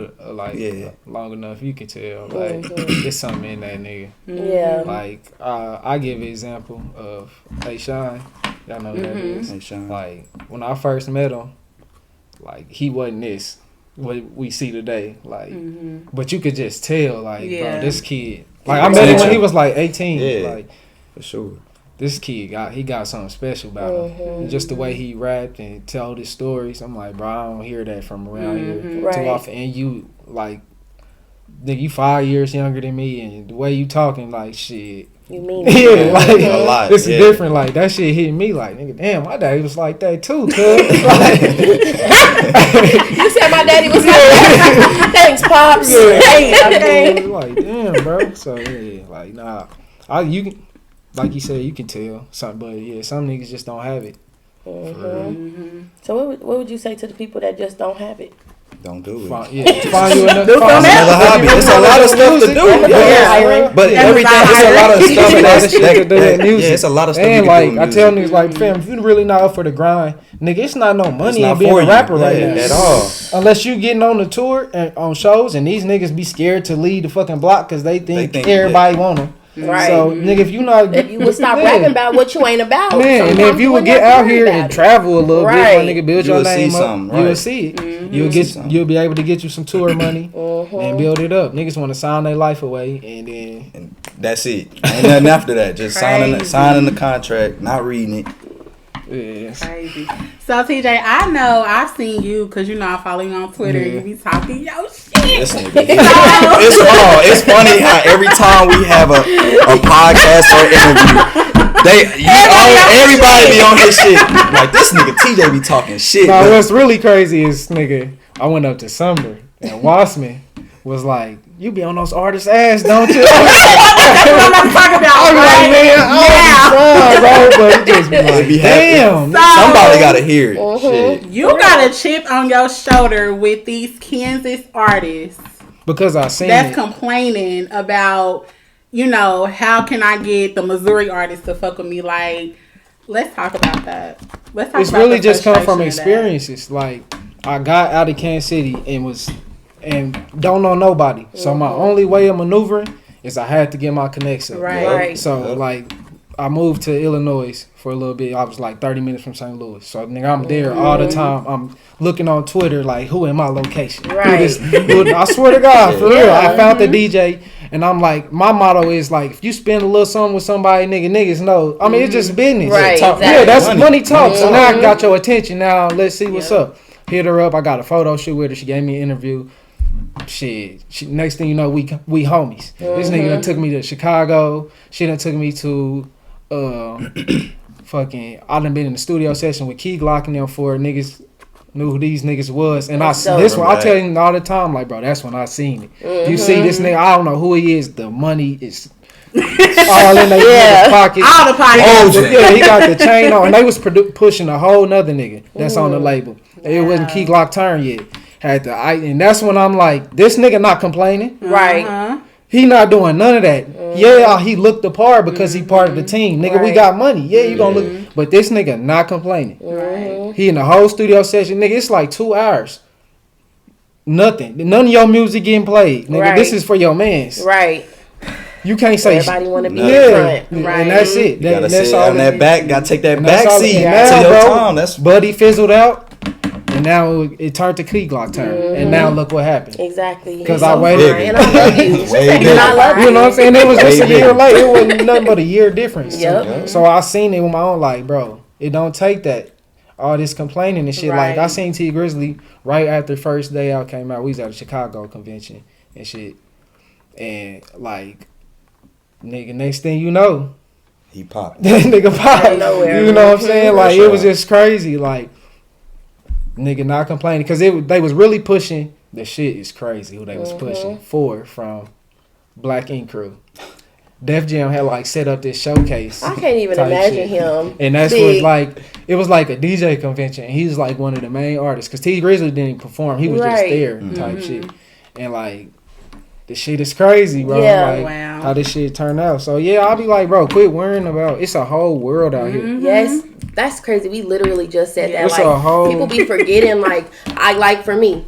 [SPEAKER 4] long enough, you can tell like there's something in that nigga.
[SPEAKER 3] Yeah.
[SPEAKER 4] Like I give an example of Hey Shine. Y'all know who that is.
[SPEAKER 5] Hey, Sean.
[SPEAKER 4] Like when I first met him, like he wasn't this what we see today. Like, but you could just tell, like, bro, this kid. Like I met him when he was like 18.
[SPEAKER 5] Yeah,
[SPEAKER 4] like
[SPEAKER 5] for sure.
[SPEAKER 4] this kid got something special about him. And just the way he rapped and told his stories, I'm like, bro, I don't hear that from around here
[SPEAKER 3] Right.
[SPEAKER 4] too often. And you like, nigga, you 5 years younger than me, and the way you talking, like, shit.
[SPEAKER 3] You mean it?
[SPEAKER 4] Yeah, like
[SPEAKER 5] A lot,
[SPEAKER 4] it's
[SPEAKER 5] yeah.
[SPEAKER 4] different. Like that shit hit me. Like, nigga, damn, my daddy was like that too. Cuz
[SPEAKER 3] You said my daddy was like that. Thanks, pops.
[SPEAKER 4] hey, like, damn, bro. So yeah, like, nah, you can, like you said, you can tell something, but yeah, some niggas just don't have it.
[SPEAKER 3] So what would you say to the people that just don't have it?
[SPEAKER 5] Don't do it.
[SPEAKER 4] Find you another
[SPEAKER 5] Another hobby. It's a lot of stuff to do.
[SPEAKER 3] Yeah.
[SPEAKER 5] But everything, it's a lot of stuff
[SPEAKER 4] Yeah,
[SPEAKER 5] it's a lot of stuff.
[SPEAKER 4] And
[SPEAKER 5] you
[SPEAKER 4] like
[SPEAKER 5] can do
[SPEAKER 4] I
[SPEAKER 5] with
[SPEAKER 4] tell
[SPEAKER 5] music.
[SPEAKER 4] niggas, like, fam, if you really not up for the grind, nigga, it's not no money
[SPEAKER 5] It's
[SPEAKER 4] in
[SPEAKER 5] not
[SPEAKER 4] being
[SPEAKER 5] for
[SPEAKER 4] a
[SPEAKER 5] you.
[SPEAKER 4] rapper right
[SPEAKER 5] Yeah,
[SPEAKER 4] now
[SPEAKER 5] at all.
[SPEAKER 4] Unless you getting on the tour and on shows, and these niggas be scared to leave the fucking block because they think everybody want them.
[SPEAKER 3] Right.
[SPEAKER 4] So nigga, if you not,
[SPEAKER 3] If you would stop rapping about what you ain't about,
[SPEAKER 4] man, and
[SPEAKER 3] sometimes
[SPEAKER 4] if you would
[SPEAKER 3] wouldn't
[SPEAKER 4] get
[SPEAKER 3] have to
[SPEAKER 4] out
[SPEAKER 3] worry
[SPEAKER 4] here
[SPEAKER 3] about
[SPEAKER 4] and
[SPEAKER 3] it.
[SPEAKER 4] travel a little bit, my
[SPEAKER 3] Right.
[SPEAKER 4] nigga, build
[SPEAKER 5] You
[SPEAKER 4] your
[SPEAKER 5] will see
[SPEAKER 4] name up.
[SPEAKER 5] something,
[SPEAKER 4] You will
[SPEAKER 5] right.
[SPEAKER 4] see it.
[SPEAKER 5] Mm-hmm.
[SPEAKER 4] You'll be able to get you some tour money and build it up. Niggas want to sign their life away, and then
[SPEAKER 5] And that's it. Ain't nothing after that. Just signing the contract, not reading it.
[SPEAKER 4] yeah.
[SPEAKER 2] Crazy. So TJ, I know I've seen you because you know I follow you on Twitter.
[SPEAKER 4] Yeah.
[SPEAKER 2] You be talking your shit.
[SPEAKER 5] This nigga. It's funny how every time we have a podcast or interview, everybody be on his shit. Like, this nigga TJ be talking shit.
[SPEAKER 4] No,
[SPEAKER 5] but
[SPEAKER 4] what's really crazy is, nigga, I went up to Summer and Wassman was like, "You be on those artists' ass, don't you?"
[SPEAKER 2] I'm talking about.
[SPEAKER 4] I'm like, man, I'm bro, but it just be like,
[SPEAKER 5] be happening.
[SPEAKER 4] damn.
[SPEAKER 5] Somebody gotta hear it. Shit.
[SPEAKER 2] You got a chip on your shoulder with these Kansas artists
[SPEAKER 4] Because I seen
[SPEAKER 2] that's
[SPEAKER 4] it.
[SPEAKER 2] complaining about, you know, how can I get the Missouri artists to fuck with me? Like, let's talk about that. Let's talk
[SPEAKER 4] It's
[SPEAKER 2] about
[SPEAKER 4] really
[SPEAKER 2] the
[SPEAKER 4] just come from
[SPEAKER 2] frustration of that.
[SPEAKER 4] experiences. Like, I got out of Kansas City and don't know nobody. So my only way of maneuvering is I had to get my connects up.
[SPEAKER 3] Right.
[SPEAKER 4] So like, I moved to Illinois for a little bit. I was like 30 minutes from St. Louis. So nigga, I'm there all the time. I'm looking on Twitter like, who in my location?
[SPEAKER 3] Right.
[SPEAKER 4] I swear to God, for real. I found the DJ, and I'm like, my motto is like, if you spend a little something with somebody, niggas know. I mean, it's just business.
[SPEAKER 3] Right,
[SPEAKER 4] Talk.
[SPEAKER 3] exactly.
[SPEAKER 4] Yeah, that's money talk. So now I got your attention. Now let's see what's up. Hit her up. I got a photo shoot with her. She gave me an interview. Shit. Next thing you know, we homies. This nigga done took me to Chicago. She done took me to fucking. I done been in the studio session with Key Glock and them for niggas. Knew who these niggas was, and I tell him all the time, like, bro, that's when I seen it. You see this nigga, I don't know who he is. The money is all in their pocket.
[SPEAKER 2] All the pockets.
[SPEAKER 4] Yeah, he got the chain on, and they was pushing a whole nother nigga that's on the label. It wasn't Key Glock turn yet. And that's when I'm like, this nigga not complaining.
[SPEAKER 3] Right.
[SPEAKER 4] He not doing none of that. Yeah, he looked the part because he part of the team. Nigga, we got money. Yeah, you gonna look. But this nigga not complaining. He in the whole studio session. Nigga, it's like 2 hours. Nothing. None of your music getting played. Nigga, this is for your mans.
[SPEAKER 3] Right.
[SPEAKER 4] You can't say
[SPEAKER 3] everybody want to be
[SPEAKER 4] yeah,
[SPEAKER 3] front,
[SPEAKER 2] right?
[SPEAKER 4] And that's it.
[SPEAKER 5] You gotta
[SPEAKER 4] that's
[SPEAKER 5] sit
[SPEAKER 4] all
[SPEAKER 5] on that back. Gotta take that
[SPEAKER 4] and
[SPEAKER 5] back
[SPEAKER 4] that's all
[SPEAKER 5] seat
[SPEAKER 4] it-
[SPEAKER 5] to
[SPEAKER 4] now,
[SPEAKER 5] your
[SPEAKER 4] bro,
[SPEAKER 5] time. That's
[SPEAKER 4] Buddy fizzled out, and now it turned to Key Glock turn, and now look what happened.
[SPEAKER 3] Exactly.
[SPEAKER 4] Because
[SPEAKER 3] You're
[SPEAKER 4] I
[SPEAKER 3] so
[SPEAKER 4] waited.
[SPEAKER 3] fine, and I love you.
[SPEAKER 5] Way
[SPEAKER 3] And I love
[SPEAKER 4] You know what I'm saying? It was just a
[SPEAKER 5] Way
[SPEAKER 4] year
[SPEAKER 5] bigger.
[SPEAKER 4] late. It wasn't nothing but a year difference.
[SPEAKER 3] Yep.
[SPEAKER 4] So I seen it with my own, like, bro, it don't take that. All this complaining and shit. Like, I
[SPEAKER 2] Right.
[SPEAKER 4] seen T Grizzly right after first day out came out. We was at a Chicago convention and shit. And, like, nigga, next thing you know,
[SPEAKER 5] he popped.
[SPEAKER 4] that nigga pop.
[SPEAKER 3] Out of nowhere.
[SPEAKER 4] You know what I'm saying? Like,
[SPEAKER 5] For
[SPEAKER 4] it was
[SPEAKER 5] sure.
[SPEAKER 4] just crazy. Like, nigga not complaining. Because they was really pushing. The shit is crazy who they was pushing for from Black Ink Crew. Def Jam had like set up this showcase.
[SPEAKER 3] I can't even
[SPEAKER 4] type
[SPEAKER 3] imagine
[SPEAKER 4] shit.
[SPEAKER 3] him.
[SPEAKER 4] And that's
[SPEAKER 3] big.
[SPEAKER 4] what like it was like a DJ convention. And he's like one of the main artists because T Grizzly didn't perform. He was just
[SPEAKER 3] Right.
[SPEAKER 4] there type shit. And like the shit is crazy, bro.
[SPEAKER 3] Yeah.
[SPEAKER 4] Like
[SPEAKER 2] Wow.
[SPEAKER 4] how this shit turned out. So yeah, I'll be like, bro, quit worrying about. It's a whole world out here.
[SPEAKER 3] Yes, that's crazy. We literally just said that.
[SPEAKER 4] It's
[SPEAKER 3] Like
[SPEAKER 4] a whole-
[SPEAKER 3] people be forgetting. Like for me,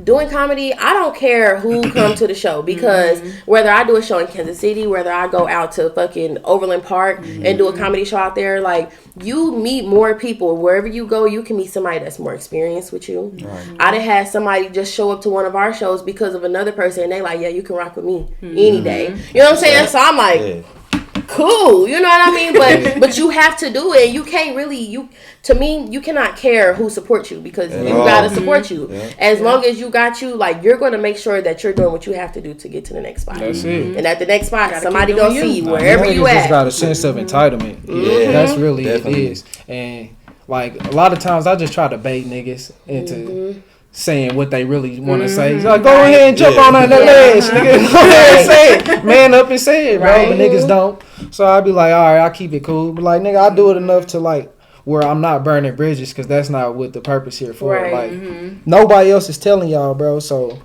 [SPEAKER 3] doing comedy, I don't care who come to the show because whether I do a show in Kansas City, whether I go out to fucking Overland Park and do a comedy show out there, like you meet more people wherever you go. You can meet somebody that's more experienced with you.
[SPEAKER 5] Right.
[SPEAKER 3] I done had somebody just show up to one of our shows because of another person, and they like, yeah, you can rock with me any day. You know what I'm saying? So I'm like.
[SPEAKER 5] Yeah.
[SPEAKER 3] Cool, you know what I mean? But you have to do it. You can't really you cannot care who supports you because
[SPEAKER 5] At
[SPEAKER 3] you
[SPEAKER 5] all.
[SPEAKER 3] gotta support you.
[SPEAKER 5] Yeah.
[SPEAKER 3] As long as you got you, like you're gonna make sure that you're doing what you have to do to get to the next spot.
[SPEAKER 4] That's it.
[SPEAKER 3] And at the next spot,
[SPEAKER 2] Gotta
[SPEAKER 3] somebody
[SPEAKER 2] keep
[SPEAKER 3] gonna
[SPEAKER 2] doing
[SPEAKER 3] see
[SPEAKER 2] you.
[SPEAKER 3] you wherever
[SPEAKER 4] Niggas
[SPEAKER 3] you
[SPEAKER 4] just
[SPEAKER 3] at.
[SPEAKER 4] got a sense of entitlement.
[SPEAKER 5] Yeah,
[SPEAKER 4] That's really
[SPEAKER 5] definitely.
[SPEAKER 4] it is. And like a lot of times I just try to bait niggas into saying what they really want to say. It's like, go ahead and jump on that ledge, nigga. Go ahead and say it. Man up and say it, bro.
[SPEAKER 2] Right.
[SPEAKER 4] But niggas don't. So I'll be like, all right, I'll keep it cool. But like, nigga, I do it enough to like where I'm not burning bridges because that's not what the purpose here for.
[SPEAKER 3] Right.
[SPEAKER 4] Like, nobody else is telling y'all, bro. So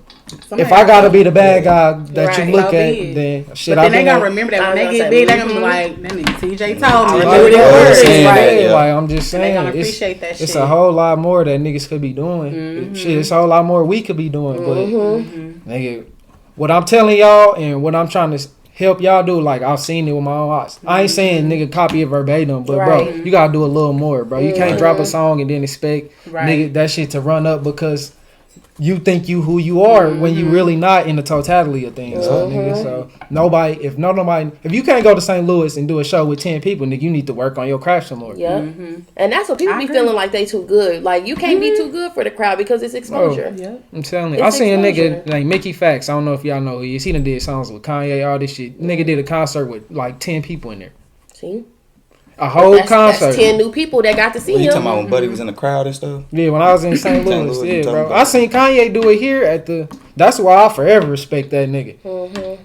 [SPEAKER 2] Somebody
[SPEAKER 4] if I gotta
[SPEAKER 2] else-
[SPEAKER 4] be the bad guy that
[SPEAKER 3] Right.
[SPEAKER 4] you look
[SPEAKER 2] So
[SPEAKER 4] at,
[SPEAKER 2] be it.
[SPEAKER 4] then shit,
[SPEAKER 2] But then
[SPEAKER 4] I've
[SPEAKER 2] they
[SPEAKER 4] been
[SPEAKER 2] gonna
[SPEAKER 4] at-
[SPEAKER 2] remember that
[SPEAKER 3] I
[SPEAKER 2] when they
[SPEAKER 3] was
[SPEAKER 2] get
[SPEAKER 3] gonna
[SPEAKER 2] big,
[SPEAKER 3] say,
[SPEAKER 2] they gonna be like, that nigga TJ told me.
[SPEAKER 3] I
[SPEAKER 2] to
[SPEAKER 3] remember
[SPEAKER 2] do
[SPEAKER 3] that.
[SPEAKER 2] this.
[SPEAKER 5] Saying
[SPEAKER 2] Right.
[SPEAKER 5] that, yeah.
[SPEAKER 4] Like I'm just
[SPEAKER 2] They
[SPEAKER 4] saying,
[SPEAKER 2] gonna
[SPEAKER 4] it's-
[SPEAKER 2] appreciate that shit.
[SPEAKER 4] It's a whole lot more that niggas could be doing. Shit, it's a whole lot more we could be doing. But nigga, what I'm telling y'all and what I'm trying to help y'all do, like I've seen it with my own eyes. I ain't saying nigga copy it verbatim, but bro,
[SPEAKER 3] Right.
[SPEAKER 4] you gotta do a little more, bro. You can't drop a song and then expect
[SPEAKER 2] Right.
[SPEAKER 4] nigga that shit to run up because you think you who you are when you really not in the totality of things, nigga. So if you can't go to St. Louis and do a show with 10 people, nigga, you need to work on your craft some more.
[SPEAKER 3] Yeah. And that's what people
[SPEAKER 2] I
[SPEAKER 3] be
[SPEAKER 2] agree.
[SPEAKER 3] feeling like they too good. Like you can't be too good for the crowd because it's exposure.
[SPEAKER 2] Yeah.
[SPEAKER 4] I'm telling you.
[SPEAKER 3] It's
[SPEAKER 4] I seen a nigga
[SPEAKER 3] exposure.
[SPEAKER 4] like Mickey Fax. I don't know if y'all know who he is. He done did songs with Kanye, all this shit. Nigga did a concert with like 10 people in there.
[SPEAKER 3] See?
[SPEAKER 4] A whole concert.
[SPEAKER 3] That's 10 new people that got to see
[SPEAKER 5] What you
[SPEAKER 3] him.
[SPEAKER 5] talking about when Buddy was in the crowd and stuff?
[SPEAKER 4] Yeah, when I was in St.
[SPEAKER 5] St.
[SPEAKER 4] Louis,
[SPEAKER 5] Louis, you
[SPEAKER 4] yeah,
[SPEAKER 5] talking
[SPEAKER 4] bro.
[SPEAKER 5] about-
[SPEAKER 4] I seen Kanye do it here at the. That's why I forever respect that nigga.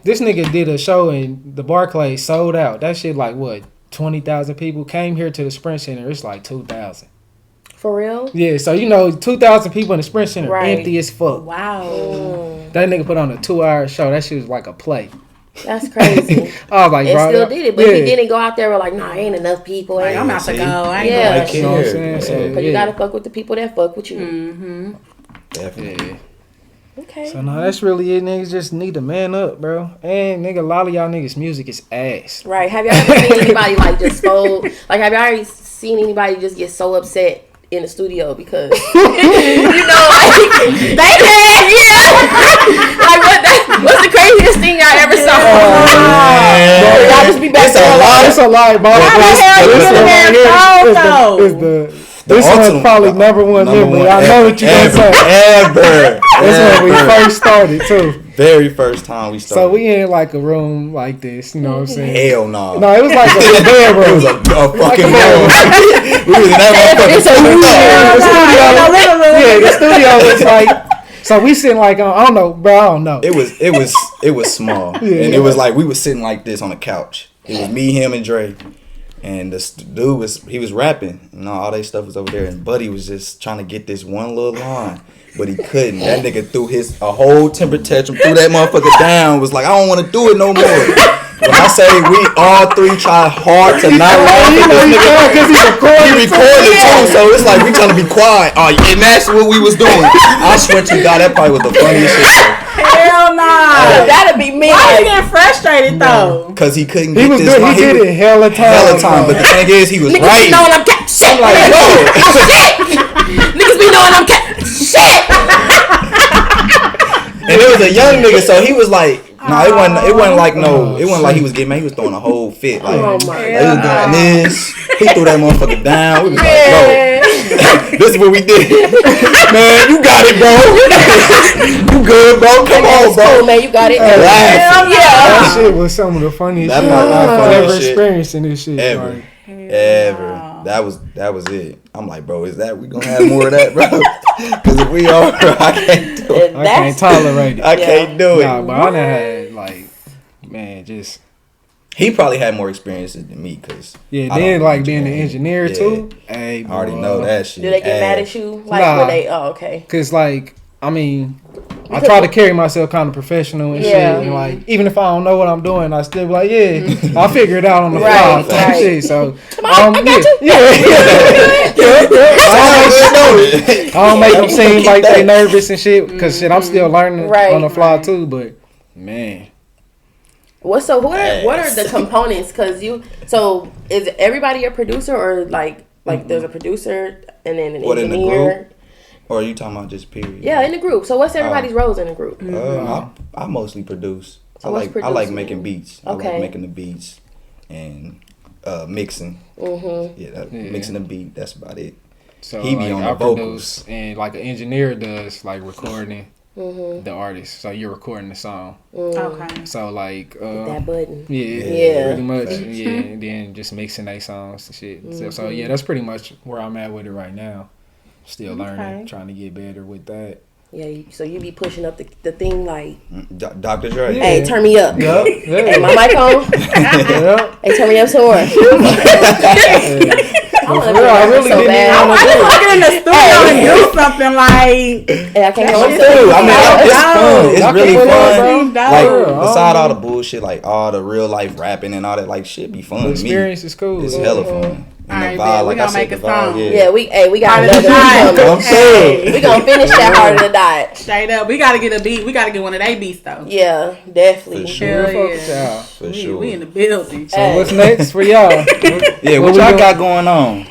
[SPEAKER 4] This nigga did a show in the Barclays, sold out. That shit like what? 20,000 people came here to the Sprint Center. It's like 2,000.
[SPEAKER 3] For real?
[SPEAKER 4] Yeah, so 2,000 people in the Sprint Center,
[SPEAKER 3] Right.
[SPEAKER 4] empty as fuck.
[SPEAKER 2] Wow.
[SPEAKER 4] That nigga put on a 2-hour show. That shit was like a play.
[SPEAKER 3] That's crazy.
[SPEAKER 4] I was like,
[SPEAKER 3] And
[SPEAKER 4] bro,
[SPEAKER 3] still did it, but
[SPEAKER 4] yeah.
[SPEAKER 3] he didn't go out there with like, nah, ain't enough people.
[SPEAKER 2] Like,
[SPEAKER 3] Ain't
[SPEAKER 2] I'm out to
[SPEAKER 5] See?
[SPEAKER 2] go. I ain't
[SPEAKER 3] Yeah.
[SPEAKER 2] going to
[SPEAKER 4] You know what I'm
[SPEAKER 5] Yeah.
[SPEAKER 4] saying? So,
[SPEAKER 5] Yeah.
[SPEAKER 3] Because you gotta fuck with the people that fuck with you.
[SPEAKER 5] Definitely.
[SPEAKER 4] yeah.
[SPEAKER 3] Okay.
[SPEAKER 4] So no, that's really it. Niggas just need to man up, bro. And nigga, a lot of y'all niggas' music is ass.
[SPEAKER 3] Right. Have y'all ever seen anybody like just fold? Like, have y'all already seen anybody just get so upset in the studio because you know, like they had, like what's the craziest thing y'all ever saw? Y'all just be back
[SPEAKER 5] It's a
[SPEAKER 3] there
[SPEAKER 5] lot.
[SPEAKER 3] like,
[SPEAKER 4] It's a lie, bro.
[SPEAKER 2] How the hell you get in there and fold, though?
[SPEAKER 4] This one's
[SPEAKER 5] ultimate-
[SPEAKER 4] probably number one memory. I know what you gonna say.
[SPEAKER 5] Ever.
[SPEAKER 4] That's when we
[SPEAKER 5] Ever.
[SPEAKER 4] first started too.
[SPEAKER 5] Very first time we started.
[SPEAKER 4] So we in like a room like this, you know what I'm saying?
[SPEAKER 5] Hell no.
[SPEAKER 4] No, it was like a bedroom.
[SPEAKER 5] It was a fucking room. We was in that motherfucking
[SPEAKER 4] Yeah, the studio was like. So we sitting like I don't know, bro. I don't know.
[SPEAKER 5] It was small, and it was like we was sitting like this on a couch. It was me, him, and Dre, and this dude was rapping. You know, all that stuff was over there, and Buddy was just trying to get this one little line, but he couldn't. That nigga threw a whole temper tantrum, threw that motherfucker down. Was like, I don't want to do it no more. When I say we all three tried hard to not laugh at this nigga,
[SPEAKER 4] because he
[SPEAKER 5] he recorded too, so it's like we trying to be quiet. Oh, and that's what we was doing. I swear to God, that probably was the funniest shit.
[SPEAKER 2] Hell no.
[SPEAKER 3] That'd be me.
[SPEAKER 2] Why you getting frustrated though?
[SPEAKER 5] Because he couldn't
[SPEAKER 4] He
[SPEAKER 5] get
[SPEAKER 4] was
[SPEAKER 5] this.
[SPEAKER 4] doing. He did it hella time.
[SPEAKER 5] But the thing is, he was
[SPEAKER 3] Niggas
[SPEAKER 5] right.
[SPEAKER 3] be knowing I'm cat. Shit.
[SPEAKER 5] Like,
[SPEAKER 3] Shit. Niggas be knowing I'm cat. Shit.
[SPEAKER 5] and it was a young nigga, so he was like, no, it wasn't like he was getting mad. He was throwing a whole fit. Like,
[SPEAKER 3] Oh my
[SPEAKER 5] he was doing this. He threw that motherfucker down. We was like, bro, this is what we did. Man, you got it, bro. You good, bro? Come on, bro.
[SPEAKER 3] Cool, man, you got it.
[SPEAKER 4] That shit was some of the funniest
[SPEAKER 5] That's
[SPEAKER 4] shit
[SPEAKER 5] my
[SPEAKER 4] I've
[SPEAKER 5] funny
[SPEAKER 4] ever
[SPEAKER 5] shit.
[SPEAKER 4] experienced in this shit.
[SPEAKER 5] Ever.
[SPEAKER 4] Like,
[SPEAKER 5] Ever. That was it. I'm like, bro, is that we gonna have more of that, bro? Because if we are, bro, I can't do it.
[SPEAKER 4] I can't tolerate it.
[SPEAKER 5] I can't do it.
[SPEAKER 4] Nah, but I done had like, man, just
[SPEAKER 5] He probably had more experiences than me, cause
[SPEAKER 4] yeah.
[SPEAKER 5] I
[SPEAKER 4] Then
[SPEAKER 5] don't
[SPEAKER 4] like being an
[SPEAKER 5] engineer.
[SPEAKER 4] engineer
[SPEAKER 5] Yeah.
[SPEAKER 4] too. Hey,
[SPEAKER 5] I already
[SPEAKER 4] boy.
[SPEAKER 5] know that shit.
[SPEAKER 3] Do they get mad at you? Like
[SPEAKER 4] Nah.
[SPEAKER 3] when they? Oh, okay.
[SPEAKER 4] Cause like, I mean, I try to carry myself kind of professional and shit.
[SPEAKER 3] Yeah.
[SPEAKER 4] And like, even if I don't know what I'm doing, I still be like, yeah, I'll figure it out on the fly
[SPEAKER 3] Right,
[SPEAKER 4] type
[SPEAKER 3] right.
[SPEAKER 4] shit. So,
[SPEAKER 3] I got you.
[SPEAKER 4] I don't make them seem like they nervous and shit. Cause shit, I'm still learning
[SPEAKER 3] Right.
[SPEAKER 4] on the fly too. But man,
[SPEAKER 3] What are the components? Cause is everybody a producer or like there's a producer and then an
[SPEAKER 5] What, in the
[SPEAKER 3] engineer?
[SPEAKER 5] group? Or are you talking about just period?
[SPEAKER 3] Yeah, in the group. So what's everybody's roles in the group?
[SPEAKER 5] I mostly produce.
[SPEAKER 3] So
[SPEAKER 5] I
[SPEAKER 3] what's
[SPEAKER 5] like
[SPEAKER 3] producing?
[SPEAKER 5] making beats. I
[SPEAKER 3] Okay.
[SPEAKER 5] like making the beats and mixing.
[SPEAKER 3] Mm-hmm.
[SPEAKER 5] Mixing the beat. That's about it.
[SPEAKER 4] so
[SPEAKER 5] He be
[SPEAKER 4] like,
[SPEAKER 5] on
[SPEAKER 4] I
[SPEAKER 5] the vocals.
[SPEAKER 4] produce and like an engineer does like recording
[SPEAKER 3] Mm-hmm.
[SPEAKER 4] the artist. So you're recording the song.
[SPEAKER 2] Okay.
[SPEAKER 4] So like
[SPEAKER 3] That button.
[SPEAKER 4] yeah, pretty much. Yeah, and then just mixing their songs and shit. So yeah, that's pretty much where I'm at with it right now. Still learning, trying to get better with that.
[SPEAKER 3] Yeah, so you be pushing up the thing like,
[SPEAKER 5] Dr. Dre.
[SPEAKER 3] hey, turn me up.
[SPEAKER 4] Yup.
[SPEAKER 3] Hey, my mic on.
[SPEAKER 4] Yup.
[SPEAKER 3] Hey, turn me up some more. I want to be
[SPEAKER 4] I really
[SPEAKER 3] so
[SPEAKER 4] didn't
[SPEAKER 3] bad.
[SPEAKER 4] even
[SPEAKER 2] I just walk in the studio and do something like.
[SPEAKER 3] Hey, I can't go on
[SPEAKER 5] Too.
[SPEAKER 3] stage.
[SPEAKER 5] I mean, it's fun. It's
[SPEAKER 4] Y'all
[SPEAKER 5] really
[SPEAKER 4] can put it
[SPEAKER 5] fun.
[SPEAKER 4] on, bro.
[SPEAKER 5] Like
[SPEAKER 4] Yeah,
[SPEAKER 5] beside all the bullshit, like all the real life rapping and all that, like shit be fun
[SPEAKER 4] The
[SPEAKER 5] to me.
[SPEAKER 4] experience is cool.
[SPEAKER 5] It's
[SPEAKER 4] yeah.
[SPEAKER 5] hella fun. And
[SPEAKER 2] Alright,
[SPEAKER 5] the
[SPEAKER 2] bet.
[SPEAKER 5] vibe,
[SPEAKER 2] We
[SPEAKER 5] like
[SPEAKER 2] gonna
[SPEAKER 5] I said,
[SPEAKER 2] make
[SPEAKER 5] the
[SPEAKER 2] a
[SPEAKER 5] vibe,
[SPEAKER 2] song.
[SPEAKER 3] Yeah, we got
[SPEAKER 2] Harder to
[SPEAKER 3] another
[SPEAKER 2] die.
[SPEAKER 3] one coming.
[SPEAKER 5] I'm saying.
[SPEAKER 3] We gonna finish that harder to die.
[SPEAKER 2] Straight up, we gotta get a beat. We gotta get one of they beats though.
[SPEAKER 3] Yeah, definitely.
[SPEAKER 5] For sure.
[SPEAKER 2] Hell
[SPEAKER 4] Fuck with
[SPEAKER 2] yeah.
[SPEAKER 4] y'all.
[SPEAKER 5] For sure.
[SPEAKER 2] We in the building.
[SPEAKER 4] So what's next for y'all?
[SPEAKER 5] Yeah,
[SPEAKER 4] What
[SPEAKER 5] what
[SPEAKER 4] we
[SPEAKER 5] y'all
[SPEAKER 4] doing?
[SPEAKER 5] got going on?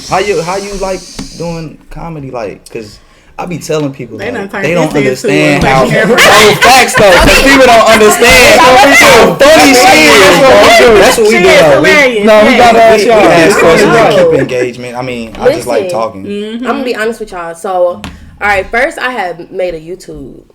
[SPEAKER 5] How you like doing comedy? Like, cause I be telling people
[SPEAKER 2] They done
[SPEAKER 5] like,
[SPEAKER 2] turned
[SPEAKER 5] they don't
[SPEAKER 2] this into
[SPEAKER 5] understand
[SPEAKER 2] a
[SPEAKER 5] how
[SPEAKER 2] questionnaire.
[SPEAKER 5] no facts though. Cause people don't understand how funny shit is. That's what we do.
[SPEAKER 2] Shit,
[SPEAKER 5] Though. We
[SPEAKER 2] hilarious.
[SPEAKER 4] No, we
[SPEAKER 2] Yeah.
[SPEAKER 4] gotta ask y'all.
[SPEAKER 5] ask questions
[SPEAKER 3] I
[SPEAKER 5] and
[SPEAKER 3] know.
[SPEAKER 5] keep engagement. I mean, I just like
[SPEAKER 3] Listen.
[SPEAKER 5] talking.
[SPEAKER 3] I'm gonna be honest with y'all. So, all right, first I had made a YouTube,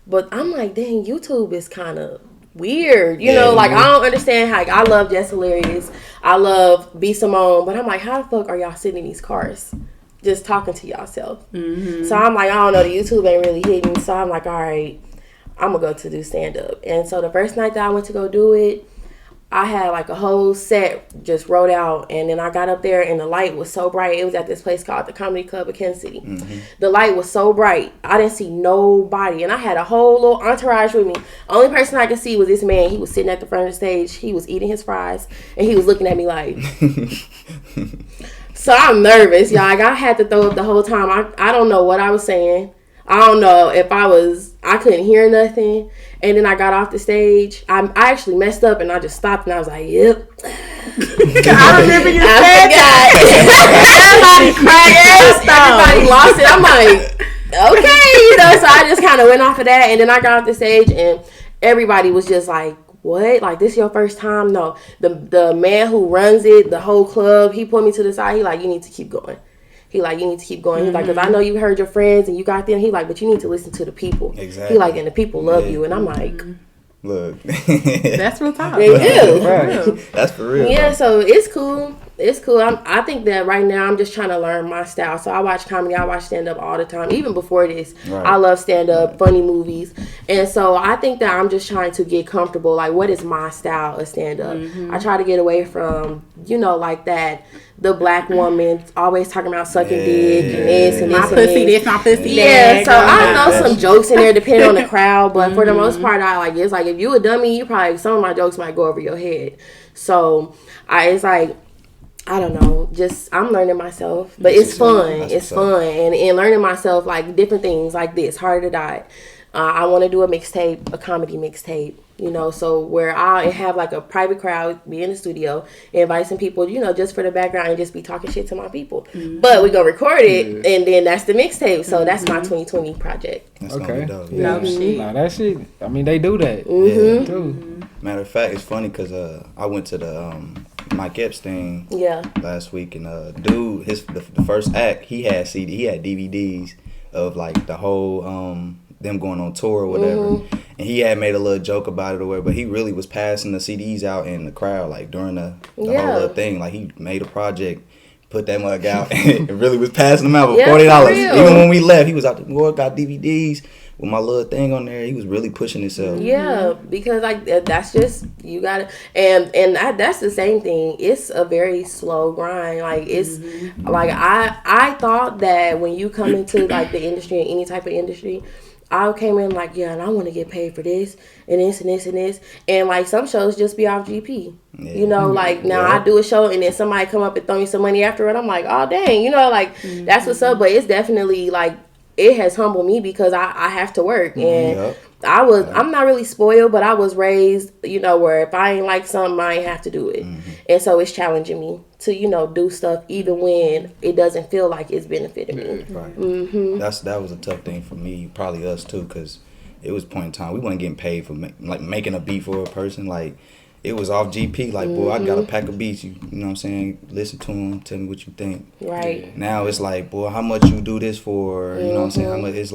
[SPEAKER 3] but I'm like, dang, YouTube is kind of weird. You know, like I don't understand how. I love Jess Hilarious. I love B Simone, but I'm like, how the fuck are y'all sitting in these cars? Just talking to yourself. So I'm like, I don't know, the YouTube ain't really hitting. So I'm like, all right, I'm gonna go to do stand up. And so the first night that I went to go do it, I had like a whole set just wrote out, and then I got up there and the light was so bright. It was at this place called the Comedy Club of Kansas City. The light was so bright, I didn't see nobody, and I had a whole little entourage with me. Only person I could see was this man. He was sitting at the front of the stage. He was eating his fries, and he was looking at me like. So I'm nervous, y'all. Like, I had to throw up the whole time. I don't know what I was saying. I don't know if I couldn't hear nothing. And then I got off the stage. I actually messed up and I just stopped and I was like, yep.
[SPEAKER 2] I remember you
[SPEAKER 3] I
[SPEAKER 2] said that.
[SPEAKER 3] Everybody cracked. Everybody lost it. I'm like, okay. So I just kind of went off of that. And then I got off the stage and everybody was just like, what? Like, this your first time? No. The man who runs it, the whole club, he pulled me to the side. He like, you need to keep going. He like, you need to keep going. He's like, because I know you heard your friends and you got them. He like, but you need to listen to the people.
[SPEAKER 5] Exactly.
[SPEAKER 3] He like, and the people love you. And I'm like,
[SPEAKER 5] Look,
[SPEAKER 2] That's real talk.
[SPEAKER 3] they do.
[SPEAKER 4] Right.
[SPEAKER 5] that's for real.
[SPEAKER 3] Yeah,
[SPEAKER 5] though.
[SPEAKER 3] so it's cool. It's cool. I think that right now I'm just trying to learn my style. So I watch comedy. I watch stand-up all the time. Even before this,
[SPEAKER 5] Right.
[SPEAKER 3] I love stand-up, funny movies. And so I think that I'm just trying to get comfortable. Like, what is my style of stand-up? I try to get away from, like that, the black woman always talking about sucking dick and this and this
[SPEAKER 2] My
[SPEAKER 3] and
[SPEAKER 2] pussy
[SPEAKER 3] this.
[SPEAKER 2] this, my pussy
[SPEAKER 3] Yeah,
[SPEAKER 2] that.
[SPEAKER 3] so I know some jokes in there depending on the crowd, but for the most part, it's like if you a dummy, you probably some of my jokes might go over your head. So it's like I don't know, just I'm learning myself, but it's fun. It's fun, and learning myself like different things like this, Harder to Die. I want to do a mixtape, a comedy mixtape. You know, so where I'll have like a private crowd, be in the studio, invite some people, you know, just for the background and just be talking shit to my people. But we gonna record it, and then that's the mixtape. So that's my 2020 project.
[SPEAKER 5] That's
[SPEAKER 4] Okay.
[SPEAKER 5] dope.
[SPEAKER 2] No shit.
[SPEAKER 4] Nah, that shit. I mean, they do that.
[SPEAKER 3] Mm-hmm.
[SPEAKER 4] Too.
[SPEAKER 5] Matter of fact, it's funny because I went to the Mike Epstein last week, and dude, the first act, he had DVDs of like the whole them going on tour or whatever, and he had made a little joke about it or whatever, but he really was passing the CDs out in the crowd like during the whole little thing. Like he made a project, put that mug out, and really was passing them out for $40. Even when we left, he was out the boy got DVDs with my little thing on there. He was really pushing himself.
[SPEAKER 3] Yeah, because like that's just you gotta, and that's the same thing. It's a very slow grind. Like it's like I thought that when you come into like the industry, any type of industry, I came in like, yeah, and I want to get paid for this and this and this and this, and like some shows just be off GP.
[SPEAKER 5] Yeah.
[SPEAKER 3] You know, like now I do a show and then somebody come up and throw me some money after it. I'm like, oh dang, you know, like that's what's up. But it's definitely like it has humbled me because I have to work, and I'm not really spoiled, but I was raised, you know, where if I ain't like something, I ain't have to do it. And so it's challenging me to, you know, do stuff even when it doesn't feel like it's benefiting me.
[SPEAKER 5] Right. That was a tough thing for me, probably us too, because it was a point in time we wasn't getting paid for making a beat for a person. Like it was off GP. Like, boy, I got a pack of beats. You know what I'm saying? Listen to them. Tell me what you think.
[SPEAKER 3] Right.
[SPEAKER 5] Now it's like, boy, how much you do this for? You know what I'm saying? How much? It's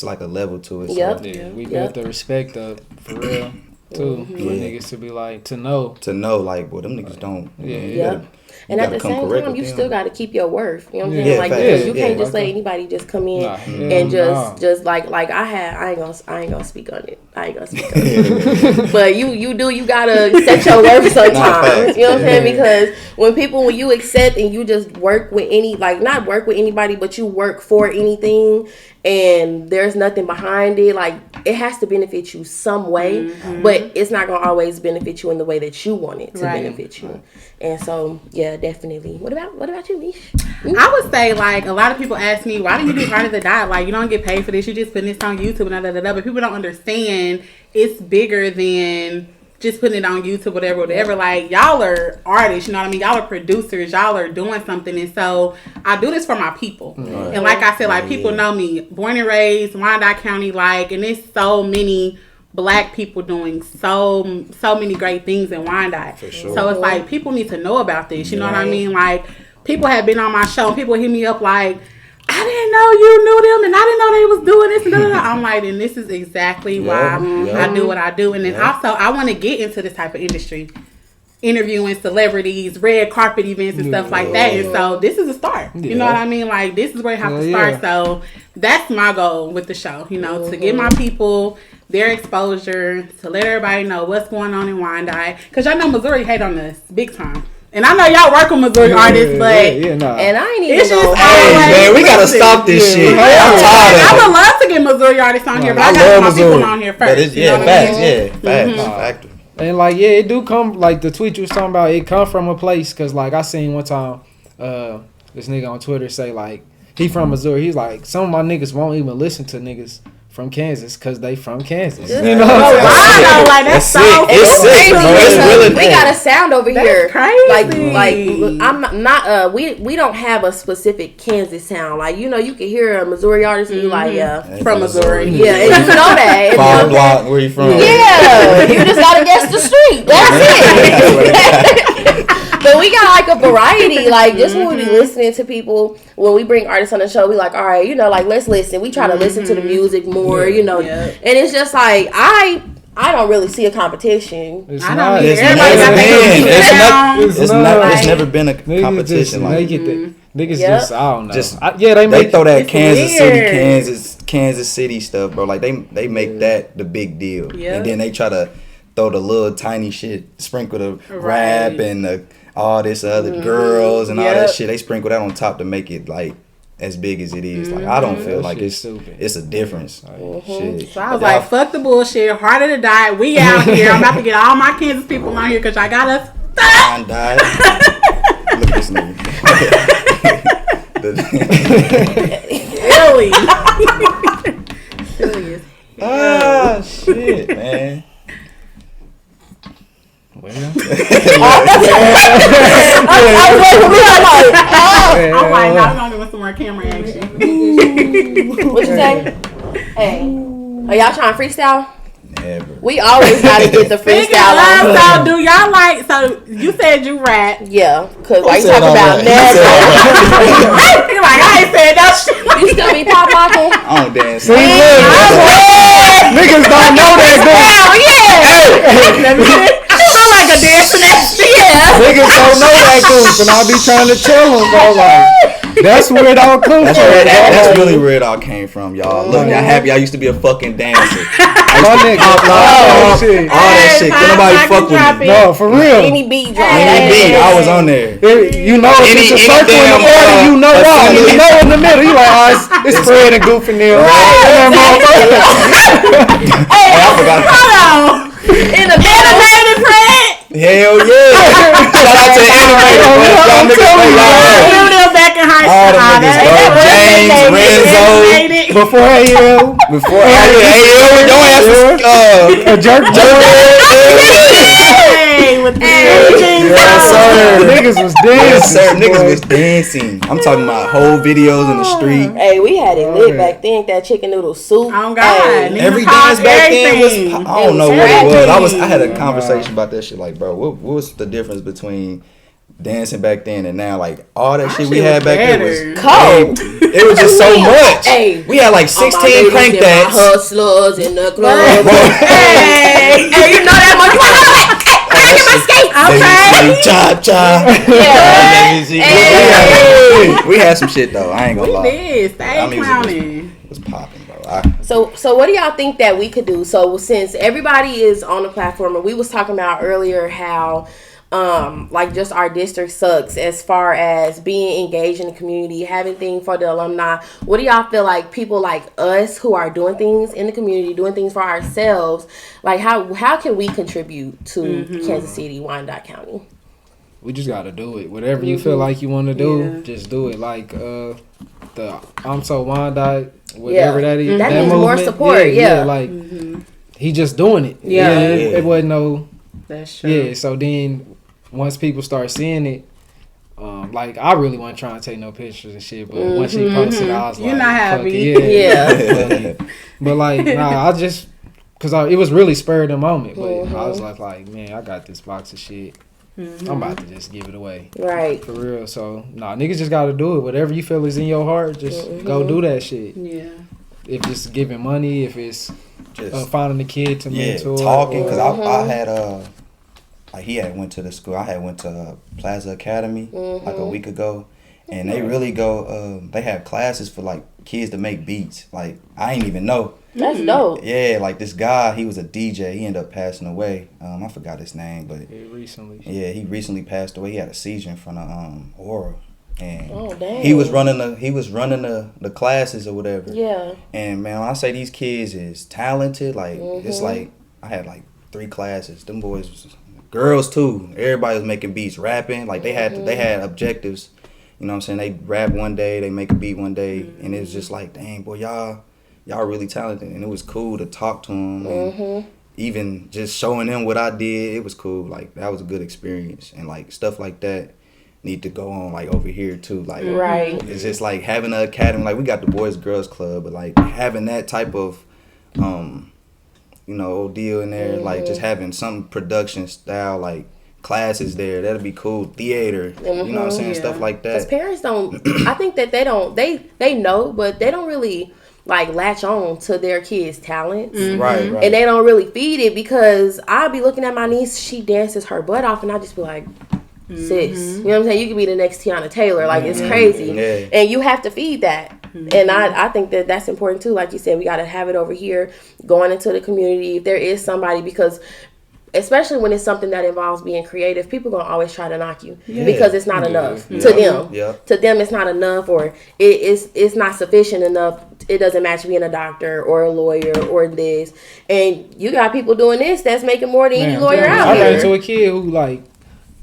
[SPEAKER 5] like a level to it.
[SPEAKER 3] Yep.
[SPEAKER 5] So.
[SPEAKER 4] Yeah, we built the respect up for real too. For niggas to be like to know,
[SPEAKER 5] like, boy, them niggas don't.
[SPEAKER 3] And at the same time, you still got to keep your worth. You know what I'm saying?
[SPEAKER 5] Yeah,
[SPEAKER 3] like
[SPEAKER 5] facts.
[SPEAKER 3] you can't just let anybody just come in and just like I ain't gonna speak on it. I ain't gonna speak on it. But you gotta set your worth sometimes. You know what I'm saying? Because when you accept and you just work with not work with anybody, but you work for anything, and there's nothing behind it, like it has to benefit you some way, but it's not gonna always benefit you in the way that you want it to benefit you. And so yeah, definitely. What about you, Mish?
[SPEAKER 2] I would say like a lot of people ask me, why do you do Art of the Dot? Like you don't get paid for this, you just putting this on YouTube and da da da. But people don't understand it's bigger than just putting it on YouTube, whatever. Like y'all are artists, you know what I mean? Y'all are producers, y'all are doing something, and so I do this for my people. And like I said, like people know me, born and raised, Wyandotte County, like, and there's so many Black people doing so many great things in Wyandotte. For sure. So it's like people need to know about this. You know what I mean? Like people have been on my show. And people hit me up like, I didn't know you knew them, and I didn't know they was doing this. And I'm like, and this is exactly why I do what I do. And then also, I want to get into this type of industry, interviewing celebrities, red carpet events, and stuff like that. And so this is a start. You know what I mean? Like this is where you have to start. So that's my goal with the show. You know, to get my people their exposure, to let everybody know what's going on in Wyandotte. Because y'all know Missouri hate on us big time. And I know y'all work with Missouri artists, but
[SPEAKER 3] and I ain't even
[SPEAKER 2] going.
[SPEAKER 5] Man, we gotta stop this shit. I'm tired of it.
[SPEAKER 2] I would love to get Missouri artists on here, but I gotta get my people on here first.
[SPEAKER 5] Facts.
[SPEAKER 4] And like it do come like the tweet you was talking about. It come from a place because like I seen one time this nigga on Twitter say like he from Missouri. He's like some of my niggas won't even listen to niggas from Kansas because they from Kansas. You know what I'm saying?
[SPEAKER 2] Like that's so
[SPEAKER 5] it's sick, bro. It's really
[SPEAKER 3] we got a sound over here.
[SPEAKER 2] Crazy.
[SPEAKER 3] Like I'm not we don't have a specific Kansas sound. Like you know you can hear a Missouri artist and you like
[SPEAKER 2] from Missouri.
[SPEAKER 3] Yeah, and you know that.
[SPEAKER 5] Farm block, where you from?
[SPEAKER 3] Yeah, you just gotta guess the street. That's it. But we got like a variety. Like just when we be listening to people, when we bring artists on the show, we like, all right, you know, like let's listen. We try to listen to the music more, you know, and it's just like I don't really see a competition.
[SPEAKER 4] It's
[SPEAKER 2] I
[SPEAKER 4] not.
[SPEAKER 2] don't either.
[SPEAKER 5] It's never been a competition.
[SPEAKER 4] Niggas just I don't know.
[SPEAKER 5] They throw that Kansas City stuff, bro. Like they make that the big deal, and then they try to throw the little tiny shit, sprinkle the rap and all this other girls and all that shit. They sprinkle that on top to make it like as big as it is. Like I don't feel like it's a difference. Shit.
[SPEAKER 2] So I was like, fuck the bullshit. Harder to die. We out here. I'm about to get all my Kansas people on here because I got us.
[SPEAKER 5] Look at this nigga.
[SPEAKER 2] Really? Silly as
[SPEAKER 3] I was waiting for me.
[SPEAKER 2] I'm like, no, I'm gonna give us some more camera action.
[SPEAKER 3] What you say? Hey, are y'all trying to freestyle?
[SPEAKER 5] Never.
[SPEAKER 3] We always gotta get the freestyle on.
[SPEAKER 2] So do y'all like? So you said you rap.
[SPEAKER 3] Yeah, cause why you
[SPEAKER 5] said
[SPEAKER 3] talking
[SPEAKER 5] all
[SPEAKER 3] about
[SPEAKER 5] that?
[SPEAKER 3] never?
[SPEAKER 2] Like I ain't said that shit.
[SPEAKER 3] You still be pop locking?
[SPEAKER 5] I don't dance.
[SPEAKER 4] See, niggas don't know that
[SPEAKER 2] Yeah. I'm like a dancing ass shit.
[SPEAKER 4] Niggas don't know that Goof, and I be trying to tell them, bro. Like, that's where it all comes from.
[SPEAKER 5] That's really where it all came from, y'all. Look, y'all happy I used to be a fucking dancer.
[SPEAKER 4] My nigga, all shit.
[SPEAKER 5] All that shit. Can nobody fuck with me?
[SPEAKER 4] No, for real.
[SPEAKER 3] Any beat drop.
[SPEAKER 5] Any beat, I was on there.
[SPEAKER 4] You know, if it's a circle in the middle, you know why. You know in the middle, you like, oh, it's Fred and Goof in there.
[SPEAKER 5] Hey, I forgot.
[SPEAKER 2] Hold on.
[SPEAKER 3] In the
[SPEAKER 2] Animated Fred.
[SPEAKER 5] Hell yeah. Shout out to the animator. Y'all niggas play y'all.
[SPEAKER 2] Them back in high
[SPEAKER 5] All
[SPEAKER 2] school.
[SPEAKER 5] the niggas, James, Renzo.
[SPEAKER 4] Before AL.
[SPEAKER 5] Before AL, don't ask
[SPEAKER 4] A jerk.
[SPEAKER 2] Hey, with the
[SPEAKER 5] Yes, sir.
[SPEAKER 4] Niggas was
[SPEAKER 5] Yes,
[SPEAKER 4] dancing.
[SPEAKER 5] sir. Niggas was dancing. I'm talking about whole videos in the street.
[SPEAKER 3] Hey, we had it lit back then. That chicken noodle soup.
[SPEAKER 2] Oh God.
[SPEAKER 3] Hey,
[SPEAKER 5] Every dance back then was, I don't know what it was. I had a conversation about that shit. Like, bro, what's the difference between dancing back then and now? Like, all that shit we had back then was
[SPEAKER 3] cold.
[SPEAKER 5] It was just so much.
[SPEAKER 3] Hey,
[SPEAKER 5] we had like 16 crank that.
[SPEAKER 3] Hustlers in the club.
[SPEAKER 2] Hey,
[SPEAKER 3] Hey, you know that much. I get my skates.
[SPEAKER 5] Okay. Cha cha.
[SPEAKER 3] Yeah.
[SPEAKER 5] We had some shit though. I ain't gonna lie.
[SPEAKER 2] Stay clowning.
[SPEAKER 5] Was popping, bro.
[SPEAKER 3] So what do y'all think that we could do? So since everybody is on the platform, and we was talking about earlier how like just our district sucks as far as being engaged in the community, having things for the alumni. What do y'all feel like people like us who are doing things in the community, doing things for ourselves, like how can we contribute to Kansas City, Wyandotte County?
[SPEAKER 4] We just gotta do it. Whatever you feel like you want to do, just do it. Like the I'm so Wyandotte, whatever that is.
[SPEAKER 3] That needs more support. Yeah.
[SPEAKER 4] Like he just doing it.
[SPEAKER 3] Yeah.
[SPEAKER 4] It wasn't no.
[SPEAKER 2] That's true.
[SPEAKER 4] Yeah. So then once people start seeing it, like I really wasn't trying to take no pictures and shit, but once she posted, I was like,
[SPEAKER 2] you're not happy.
[SPEAKER 3] Yeah.
[SPEAKER 4] But like, nah, I just because it was really spur of the moment. But I was like, man, I got this box of shit. I'm about to just give it away.
[SPEAKER 3] Right.
[SPEAKER 4] For real. So, nah, niggas just got to do it. Whatever you feel is in your heart, just go do that shit.
[SPEAKER 2] Yeah.
[SPEAKER 4] If it's giving money, if it's
[SPEAKER 5] Just
[SPEAKER 4] finding a kid to mentor.
[SPEAKER 5] Talking, because I had like he had went to the school. I had went to Plaza Academy like a week ago, and they really go. They have classes for like kids to make beats. Like I ain't even know.
[SPEAKER 3] That's dope.
[SPEAKER 5] Yeah, like this guy, he was a DJ. He ended up passing away. I forgot his name, but he recently passed away. He had a seizure in front of Aura, and he was running the classes or whatever.
[SPEAKER 3] Yeah.
[SPEAKER 5] And man, when I say these kids is talented, like it's like I had like 3 classes. Them boys was girls too. Everybody was making beats, rapping. Like they had objectives. You know what I'm saying? They rap one day, they make a beat one day, and it was just like, dang, boy, y'all really talented. And it was cool to talk to them. And even just showing them what I did, it was cool. Like that was a good experience. And like stuff like that need to go on like over here too. Like it's just like having an academy. Like we got the Boys Girls Club, but like having that type of deal in there, like just having some production style, like classes there, that'd be cool. Theater, you know what I'm saying, stuff like that.
[SPEAKER 3] Because parents don't, I think that they know, but they don't really like latch on to their kids' talents,
[SPEAKER 5] right?
[SPEAKER 3] And they don't really feed it, because I'll be looking at my niece, she dances her butt off, and I just be like, sis, you know what I'm saying? You could be the next Tiana Taylor, like it's crazy, and you have to feed that. And I think that that's important too. Like you said, we got to have it over here, going into the community. If there is somebody, because especially when it's something that involves being creative, people gonna always try to knock you because it's not enough to them. To them, it's not enough, or it's not sufficient enough. It doesn't match being a doctor or a lawyer or this. And you got people doing this that's making more than any lawyer out here.
[SPEAKER 4] I ran into a kid who like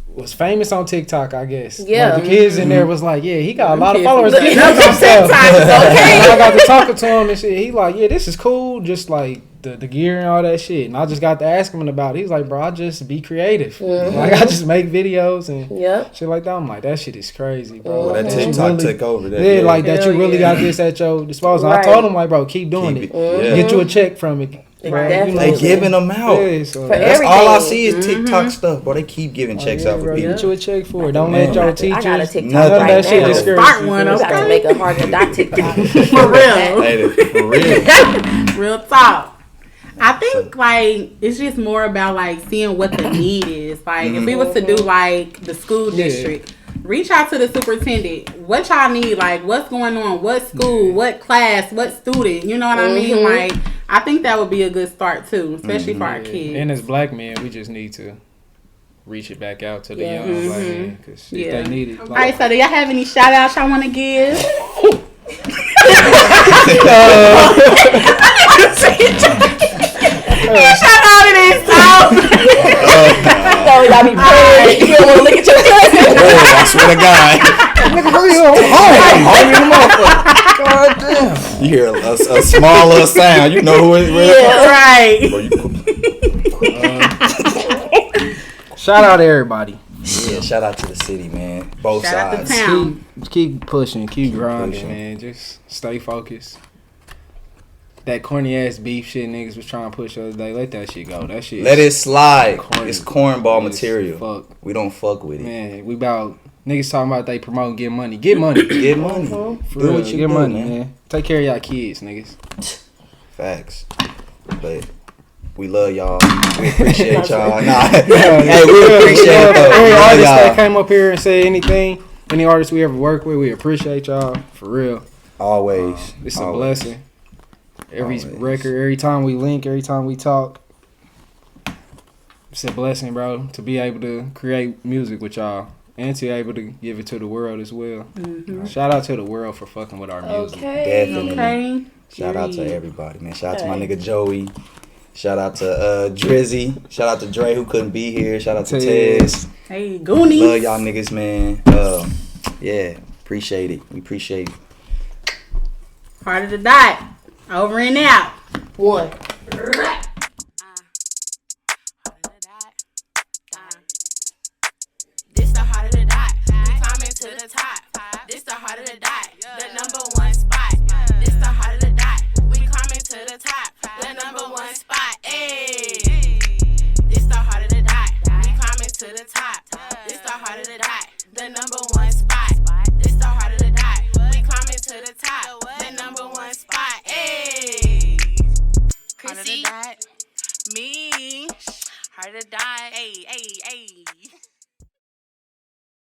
[SPEAKER 4] was famous on TikTok, I guess.
[SPEAKER 3] Yeah.
[SPEAKER 4] Like, the kids in there was like, he got a lot of followers.
[SPEAKER 3] Okay.
[SPEAKER 4] I got to talking to him and shit. He like, this is cool. Just like the gear and all that shit. And I just got to ask him about it. He's like, bro, I just be creative. Like, I just make videos and shit like that. I'm like, that shit is crazy, bro.
[SPEAKER 5] Well, that TikTok took over. That,
[SPEAKER 4] yeah, like that you really got this at your disposal.
[SPEAKER 3] Right.
[SPEAKER 4] I told him, like, bro, keep doing it. Get you a check from it. Right. You know,
[SPEAKER 5] they giving them out.
[SPEAKER 4] Yeah, so
[SPEAKER 5] that's all I see is TikTok stuff, bro. They keep giving checks out for people.
[SPEAKER 4] Get you a check for it. Don't let your teachers.
[SPEAKER 3] I got a TikTok
[SPEAKER 5] none of
[SPEAKER 3] right
[SPEAKER 5] that shit
[SPEAKER 3] now.
[SPEAKER 5] discourage
[SPEAKER 2] Start one,
[SPEAKER 3] You got to make a hard to die TikTok.
[SPEAKER 2] For real.
[SPEAKER 5] For real.
[SPEAKER 2] Real talk. I think like it's just more about like seeing what the need is. Like if we was to do like the school district, reach out to the superintendent. What y'all need? Like what's going on? What school? What class? What student? You know what I mean? Like I think that would be a good start too, especially for our kids.
[SPEAKER 4] And as black men, we just need to reach it back out to the young black men because they need it.
[SPEAKER 2] All right, so do y'all have any shout outs y'all want to give? Shout out to this song.
[SPEAKER 3] So y'all be praying. You don't want to look at your cousin.
[SPEAKER 5] I swear to God.
[SPEAKER 4] Nigga, hurry up.
[SPEAKER 5] God damn. You hear a small little sound, you know who it is.
[SPEAKER 2] Right.
[SPEAKER 4] Shout out to everybody.
[SPEAKER 5] Yeah, shout out to the city, man. Both
[SPEAKER 2] Shout out
[SPEAKER 5] sides.
[SPEAKER 2] to town.
[SPEAKER 4] Keep pushing, keep grinding, man. Just stay focused. That corny ass beef shit niggas was trying to push the other day. Let that shit go. That shit.
[SPEAKER 5] Let it slide.
[SPEAKER 4] Corny.
[SPEAKER 5] It's cornball material.
[SPEAKER 4] Fuck.
[SPEAKER 5] We don't fuck with it.
[SPEAKER 4] Man, we about niggas talking about they promote get money. Get money.
[SPEAKER 5] Get money.
[SPEAKER 4] For
[SPEAKER 5] Do
[SPEAKER 4] real,
[SPEAKER 5] what you
[SPEAKER 4] get
[SPEAKER 5] do,
[SPEAKER 4] money,
[SPEAKER 5] man.
[SPEAKER 4] Take care of y'all kids, niggas.
[SPEAKER 5] Facts. But we love y'all. We appreciate y'all. Nah. Hey, we appreciate y'all.
[SPEAKER 4] Any artist that
[SPEAKER 5] y'all.
[SPEAKER 4] came up here and said anything, any artists we ever work with, we appreciate y'all. For real.
[SPEAKER 5] Always.
[SPEAKER 4] It's a
[SPEAKER 5] Always.
[SPEAKER 4] blessing. Every
[SPEAKER 5] Always.
[SPEAKER 4] record, every time we link, every time we talk, it's a blessing, bro, to be able to create music with y'all and to be able to give it to the world as well. Shout out to the world for fucking with our music.
[SPEAKER 5] Definitely.
[SPEAKER 2] Okay.
[SPEAKER 5] Shout out to everybody, man. Shout out to my nigga Joey. Shout out to Drizzy. Shout out to Dre who couldn't be here. Shout out to Tez.
[SPEAKER 2] Hey, Goonies.
[SPEAKER 5] Love y'all niggas, man. Yeah, appreciate it. We appreciate it.
[SPEAKER 2] Part of the dot. Over and out.
[SPEAKER 3] One.
[SPEAKER 1] This the heart of the dot. We climbing to the top. This the heart of the dot. The number one spot. This the heart of the dot. We climbing to the top. The number one spot. Ayy. This the heart of the dot. We climbing to the top. This the heart of the dot. The number one spot. This the heart of the dot. We climbing to the top. The number one spot. Ayy. Chrissy. Me. Heart of the dot. Ayy, ayy, ayy.